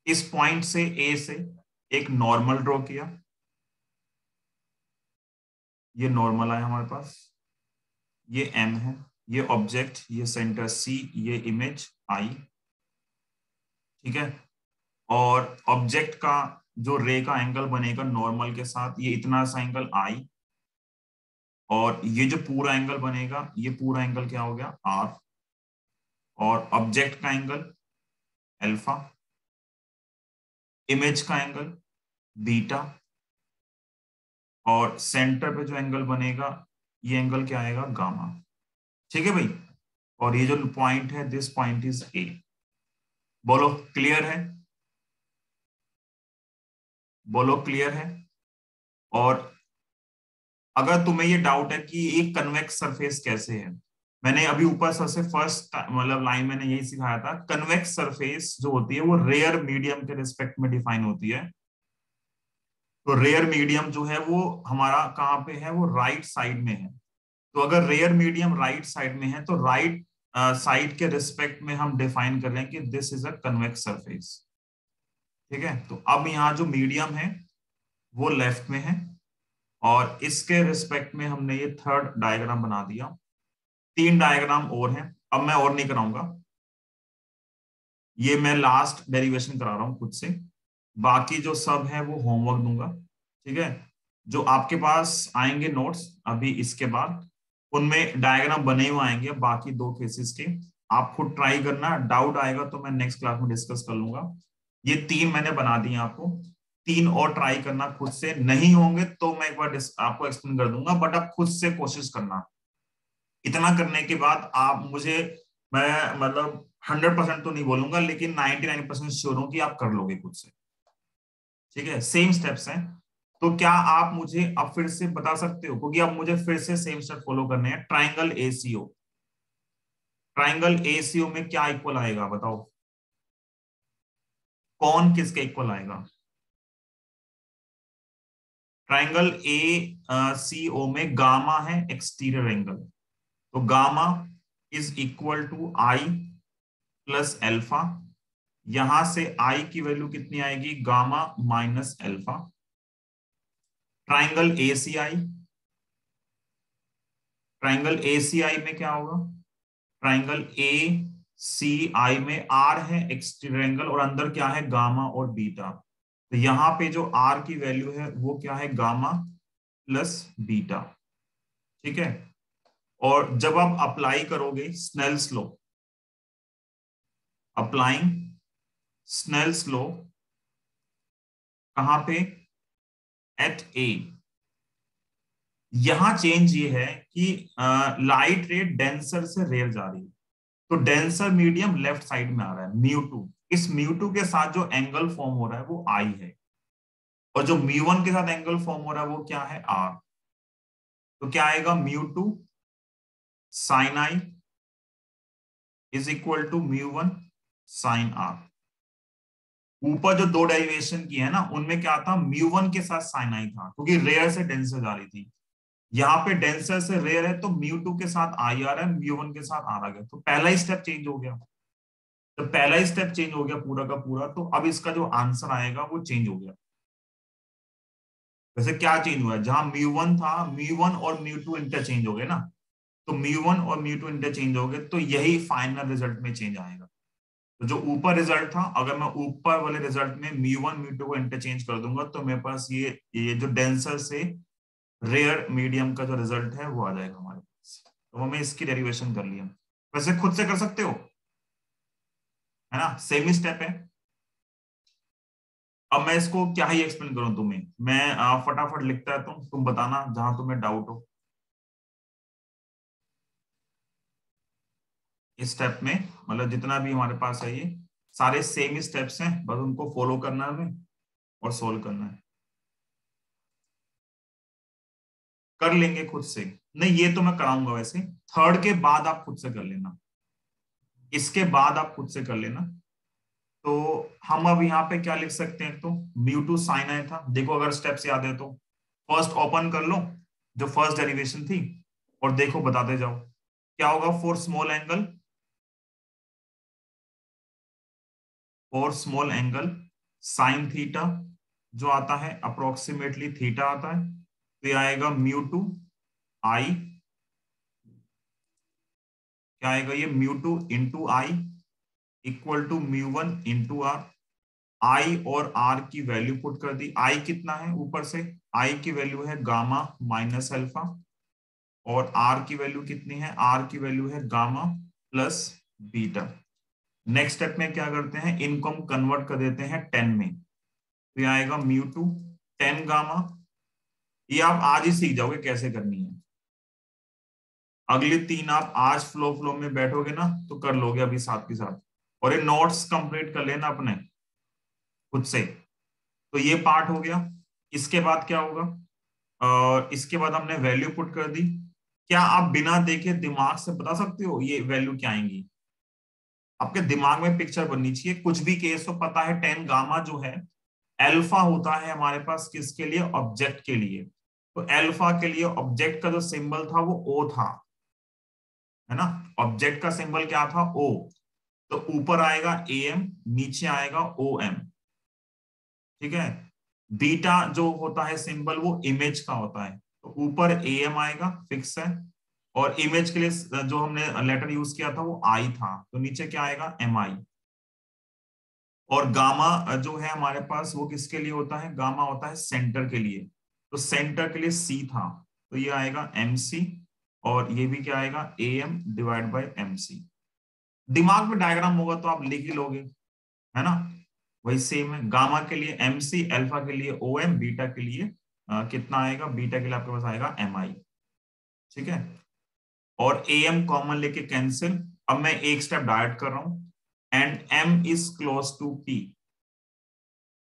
[SPEAKER 1] इस पॉइंट से ए से एक नॉर्मल ड्रॉ किया, ये नॉर्मल आया हमारे पास, ये एम है, ये ऑब्जेक्ट, ये सेंटर सी, ये इमेज आई, ठीक है। और ऑब्जेक्ट का जो रे का एंगल बनेगा नॉर्मल के साथ, ये इतना सा एंगल आई, और ये जो पूरा एंगल बनेगा, ये पूरा एंगल क्या हो गया, आर, और ऑब्जेक्ट का एंगल अल्फा, इमेज का एंगल बीटा, और सेंटर पे जो एंगल बनेगा ये एंगल क्या आएगा, गामा, ठीक है भाई। और ये जो पॉइंट है, दिस पॉइंट इज ए। बोलो क्लियर है, बोलो क्लियर है। और अगर तुम्हें ये डाउट है कि एक कन्वेक्स सरफेस कैसे है, मैंने अभी ऊपर सबसे फर्स्ट मतलब लाइन मैंने यही सिखाया था, कन्वेक्स सरफेस जो होती है वो रेयर मीडियम के रिस्पेक्ट में डिफाइन होती है। तो रेयर मीडियम जो है वो हमारा कहाँ पे है, वो राइट साइड में है। तो अगर रेयर मीडियम राइट साइड में है तो राइट साइड के रिस्पेक्ट में हम डिफाइन कर लें कि this is a convex surface, ठीक है। तो अब यहाँ जो मीडियम है वो लेफ्ट में है, और इसके रिस्पेक्ट में हमने ये थर्ड डायग्राम बना दिया। 3 डायग्राम और हैं, अब मैं और नहीं कराऊंगा, ये मैं लास्ट डेरिवेशन करा रहा हूं खुद से, बाकी जो सब है वो होमवर्क दूंगा, ठीक है। जो आपके पास आएंगे नोट्स अभी इसके बाद, उनमें डायग्राम बने हुए आएंगे बाकी 2 केसेस के, आप खुद ट्राई करना, डाउट आएगा तो मैं नेक्स्ट क्लास में डिस्कस कर लूंगा। ये 3 मैंने बना दिए आपको, 3 और ट्राई करना खुद से, नहीं होंगे तो मैं एक बार आपको एक्सप्लेन कर दूंगा, बट आप खुद से कोशिश करना। इतना करने के बाद आप मुझे, मैं मतलब 100% तो नहीं बोलूंगा, लेकिन 99% श्योर हूं कि आप कर लोगे खुद से, ठीक है। सेम स्टेप्स हैं, तो क्या आप मुझे अब फिर से बता सकते हो, क्योंकि अब मुझे फिर से सेम स्टेप फॉलो करने हैं। ट्राइंगल एसीओ, ट्राइंगल एसीओ में क्या इक्वल आएगा बताओ, कौन किसके इक्वल आएगा? ट्राइंगल ए सी ओ में गामा है एक्सटीरियर एंगल, तो gamma is equal to I plus alpha, यहां से आई की वैल्यू कितनी आएगी, gamma minus alpha. Triangle ACI, triangle ACI में क्या होगा, ट्राइंगल ए सी आई में आर है एक्स ट्राइंगल, और अंदर क्या है, गामा और बीटा। तो यहाँ पे जो आर की वैल्यू है वो क्या है, गामा प्लस बीटा। ठीक है, और जब आप अप्लाई करोगे Snell's law, applying Snell's law कहां पे, एट ए, यहां चेंज ये है कि लाइट रे डेंसर से रेयर जा रही है, तो डेंसर मीडियम लेफ्ट साइड में आ रहा है म्यू2। इस म्यू2 के साथ जो एंगल फॉर्म हो रहा है वो आई है, और जो म्यू1 के साथ एंगल फॉर्म हो रहा है वो क्या है, आर। तो क्या आएगा, mu two sine i is equal to mu one sine r. ऊपर जो दो डेरिवेशन की है ना, उनमें क्या था, म्यू1 के साथ साइन आई था, क्योंकि रेयर से डेंसर जा रही थी। यहाँ पे डेंसर से रेयर है, तो म्यू2 के साथ आई आ रहा है, म्यू1 के साथ आर आ गया, तो पहला ही स्टेप चेंज हो गया। तो पहला ही स्टेप चेंज हो गया पूरा का पूरा, तो अब इसका जो आंसर आएगा वो चेंज हो गया। वैसे क्या चेंज हुआ है, जहां म्यू1 था, म्यू1 और म्यू2 इंटरचेंज हो गए ना, तो म्यू1 और म्यू2 इंटरचेंज हो गए, तो यही फाइनल रिजल्ट में चेंज आएगा। तो जो ऊपर रिजल्ट था, अगर मैं ऊपर वाले रिजल्ट में म्यू1 म्यू2 को इंटरचेंज कर दूंगा, तो मेरे पास ये जो डेंसर से रेयर मीडियम का जो रिजल्ट है वो आ जाएगा हमारे पास। तो हमें इसकी डेरिवेशन कर लिया। वैसे खुद से कर सकते हो, है ना, सेम ही स्टेप है। अब मैं इसको क्या ही एक्सप्लेन करूं तुम्हें, मैं फटाफट लिखता है, तुम बताना जहां तुम्हें डाउट हो। इस स्टेप में मतलब जितना भी हमारे पास है, ये सारे सेम ही स्टेप्स हैं, बस उनको फॉलो करना है हमें और सोल्व करना है। कर लेंगे खुद से, नहीं ये तो मैं कराऊंगा, वैसे थर्ड के बाद आप खुद से कर लेना, इसके बाद आप खुद से कर लेना। तो हम अब यहाँ पे क्या लिख सकते हैं, तो म्यू2 साइन आया था, देखो अगर स्टेप्स याद है तो फर्स्ट ओपन कर लो जो फर्स्ट डेरिवेशन थी, और देखो बताते जाओ क्या होगा। For small angle sine theta जो आता है अप्रोक्सीमेटली थीटा आता है, तो ये आएगा म्यू2 आई, क्या आएगा ये, mu two into i equal to mu one into r. I और आर की वैल्यू पुट कर दी, आई कितना है ऊपर से, आई की वैल्यू है गामा माइनस अल्फा, और आर की वैल्यू कितनी है, आर की वैल्यू है gamma plus beta. Next step में क्या करते हैं, इनको हम कन्वर्ट कर देते हैं 10 में, तो ये आएगा म्यू2 10 गामा। ये आप आज ही सीख जाओगे कैसे करनी है, अगले 3 आप आज फ्लो में बैठोगे ना तो कर लोगे अभी साथ के साथ, और ये नोट्स कंप्लीट कर लेना अपने खुद से। तो ये पार्ट हो गया। इसके बाद क्या होगा, और इसके बाद हमने वैल्यू पुट कर दी। क्या आप बिना देखे दिमाग से बता सकते हो ये वैल्यू क्या आएंगी, आपके दिमाग में पिक्चर बननी चाहिए, कुछ भी केस हो पता है 10 गामा जो है अल्फा होता है हमारे पास किसके लिए, ऑब्जेक्ट के लिए। तो अल्फा के लिए ऑब्जेक्ट का जो सिंबल था वो ओ था, है ना, ऑब्जेक्ट का सिंबल क्या था, ओ। तो ऊपर आएगा ए एम, नीचे आएगा ओ एम। ठीक है, बीटा जो होता है सिंबल वो इमेज का होता है, तो ऊपर ए एम आएगा फिक्स है, और इमेज के लिए जो हमने लेटर यूज किया था वो आई था, तो नीचे क्या आएगा, एम आई। और गामा जो है हमारे पास वो किसके लिए होता है, गामा होता है सेंटर के लिए, तो सेंटर के लिए सी था, तो ये आएगा एम सी, और ये भी क्या आएगा, A M divide by M C. दिमाग में डायग्राम होगा तो आप लिख ही लोगे, है ना। वही सेम है, गामा के लिए एम सी, अल्फा के लिए ओ एम, बीटा के लिए कितना आएगा, बीटा के लिए आपके पास आएगा एम आई। ठीक है, और ए एम कॉमन लेके कैंसिल। अब मैं एक स्टेप डायरेक्ट कर रहा हूं, and M is close to P.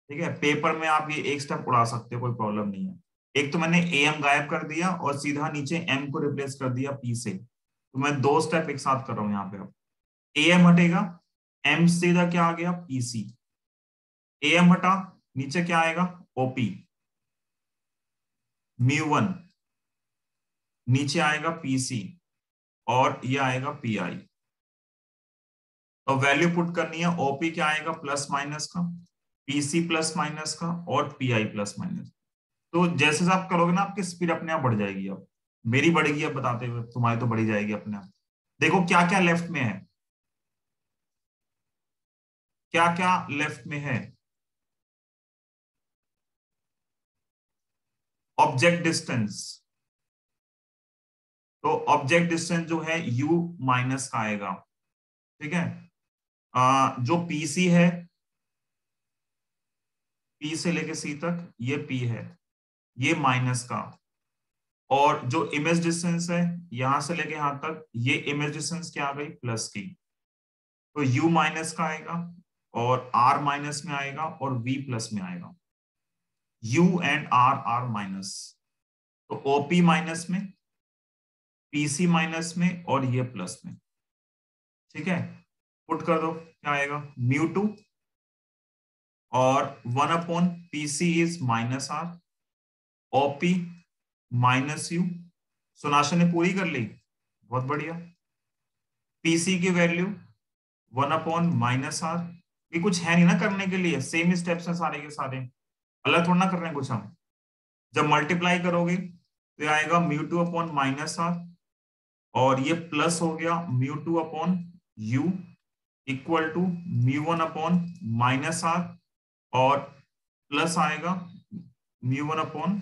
[SPEAKER 1] ठीक है, पेपर में आप ये एक स्टेप उड़ा सकते हो, कोई प्रॉब्लम नहीं है। एक तो मैंने ए एम गायब कर दिया और सीधा नीचे एम को रिप्लेस कर दिया पी से, तो मैं दो स्टेप एक साथ कर रहा हूं यहाँ पे। अब ए एम हटेगा, एम सीधा क्या आ गया, पीसी। ए एम हटा, नीचे क्या आएगा, ओपी। म्यू वन नीचे आएगा पीसी, और ये आएगा पीआई। और वैल्यू पुट करनी है, ओपी क्या आएगा प्लस माइनस का, पीसी प्लस माइनस का, और पीआई प्लस माइनस। तो जैसे आप करोगे ना आपकी स्पीड अपने आप बढ़ जाएगी। अब मेरी बढ़ेगी, अब बताते हुए तुम्हारी तो बढ़ी जाएगी अपने आप। देखो क्या क्या लेफ्ट में है, क्या क्या लेफ्ट में है। ऑब्जेक्ट डिस्टेंस, तो ऑब्जेक्ट डिस्टेंस जो है u माइनस का आएगा, ठीक है। जो पीसी है, पी से लेके सी तक ये p है, ये माइनस का। और जो इमेज डिस्टेंस है यहां से लेके यहां तक, ये इमेज डिस्टेंस क्या आ गई प्लस की। तो u माइनस का आएगा, और r माइनस में आएगा, और v प्लस में आएगा। u and r R minus, तो OP माइनस में, PC माइनस में, और ये प्लस में, ठीक है। पुट कर दो, क्या आएगा μ2, और 1/PC is minus r, OP minus u। सुनाशा ने पूरी कर ली, बहुत बढ़िया। PC की वैल्यू 1/-r, ये कुछ है नहीं ना करने के लिए, सेम स्टेप्स हैं सारे के सारे, अलग थोड़ा ना कर रहे हैं कुछ हम। जब मल्टीप्लाई करोगे तो आएगा μ2/-r, और ये प्लस हो गया μ2/u इक्वल टू μ1/-r, और प्लस आएगा μ1/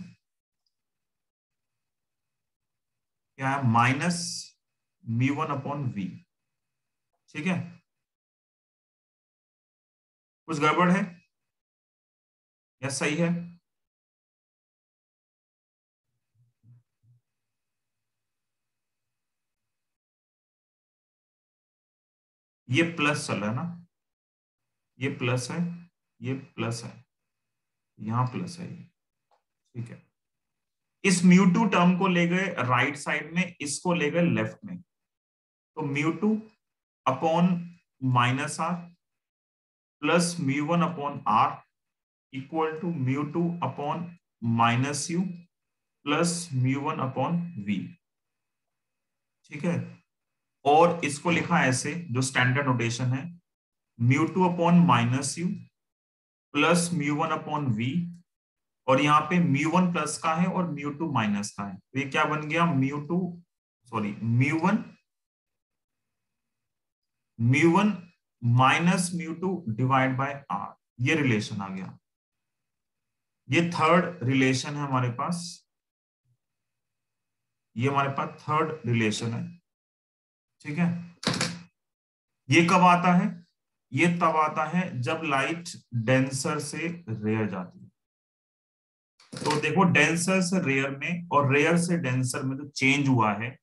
[SPEAKER 1] क्या है माइनस μ1/v, ठीक है। कुछ गड़बड़ है या सही है? ये प्लस चल रहा है ना, ये प्लस है, ये प्लस है, यहां प्लस है ये, ठीक है। इस μ2 टर्म को ले गए राइट साइड में, इसको ले गए लेफ्ट में, तो μ2/-r plus μ1/r equal to μ2/-u plus μ1/v, ठीक है। और इसको लिखा ऐसे, जो स्टैंडर्ड नोटेशन है, μ2/-u प्लस μ1/v, और यहाँ पे μ1 प्लस का है और μ2 माइनस का है, तो ये क्या बन गया μ1 माइनस μ2 डिवाइड बाय r, ये रिलेशन आ गया। ये थर्ड रिलेशन है हमारे पास, ये हमारे पास थर्ड रिलेशन है, ठीक है। ये कब आता है? ये तब आता है जब लाइट डेंसर से रेयर जाती है। तो देखो डेंसर से रेयर में और रेयर से डेंसर में जो चेंज हुआ है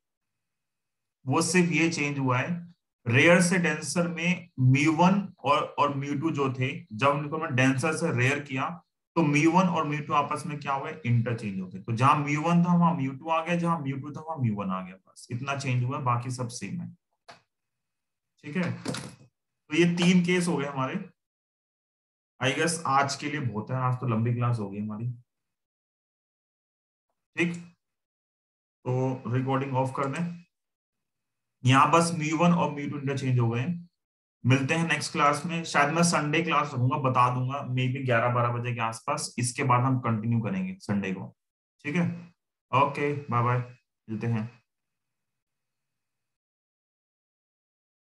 [SPEAKER 1] वो सिर्फ ये चेंज हुआ है, रेयर से डेंसर में μ1 और μ2 जो थे, जब उनको मैं डेंसर से रेयर किया तो μ1 और μ2 आपस में क्या हुआ, इंटरचेंज हो गए। तो जहां μ1 था वहां μ2 आ गया, जहां μ2 था वहां μ1 आ गया, बस इतना चेंज हुआ, बाकी सब सेम है, ठीक है। तो ये 3 केस हो गए हमारे। आई गेस आज के लिए बहुत है, आज तो लंबी क्लास हो गई हमारी, ठीक। तो रिकॉर्डिंग ऑफ कर दें, यहाँ बस μ1 और μ2 इंटरचेंज हो गए। मिलते हैं नेक्स्ट क्लास में, शायद मैं संडे क्लास रखूंगा, बता दूंगा मे बी 11-12 बजे के आसपास, इसके बाद हम कंटिन्यू करेंगे संडे को, ठीक है। ओके बाय बाय, मिलते हैं।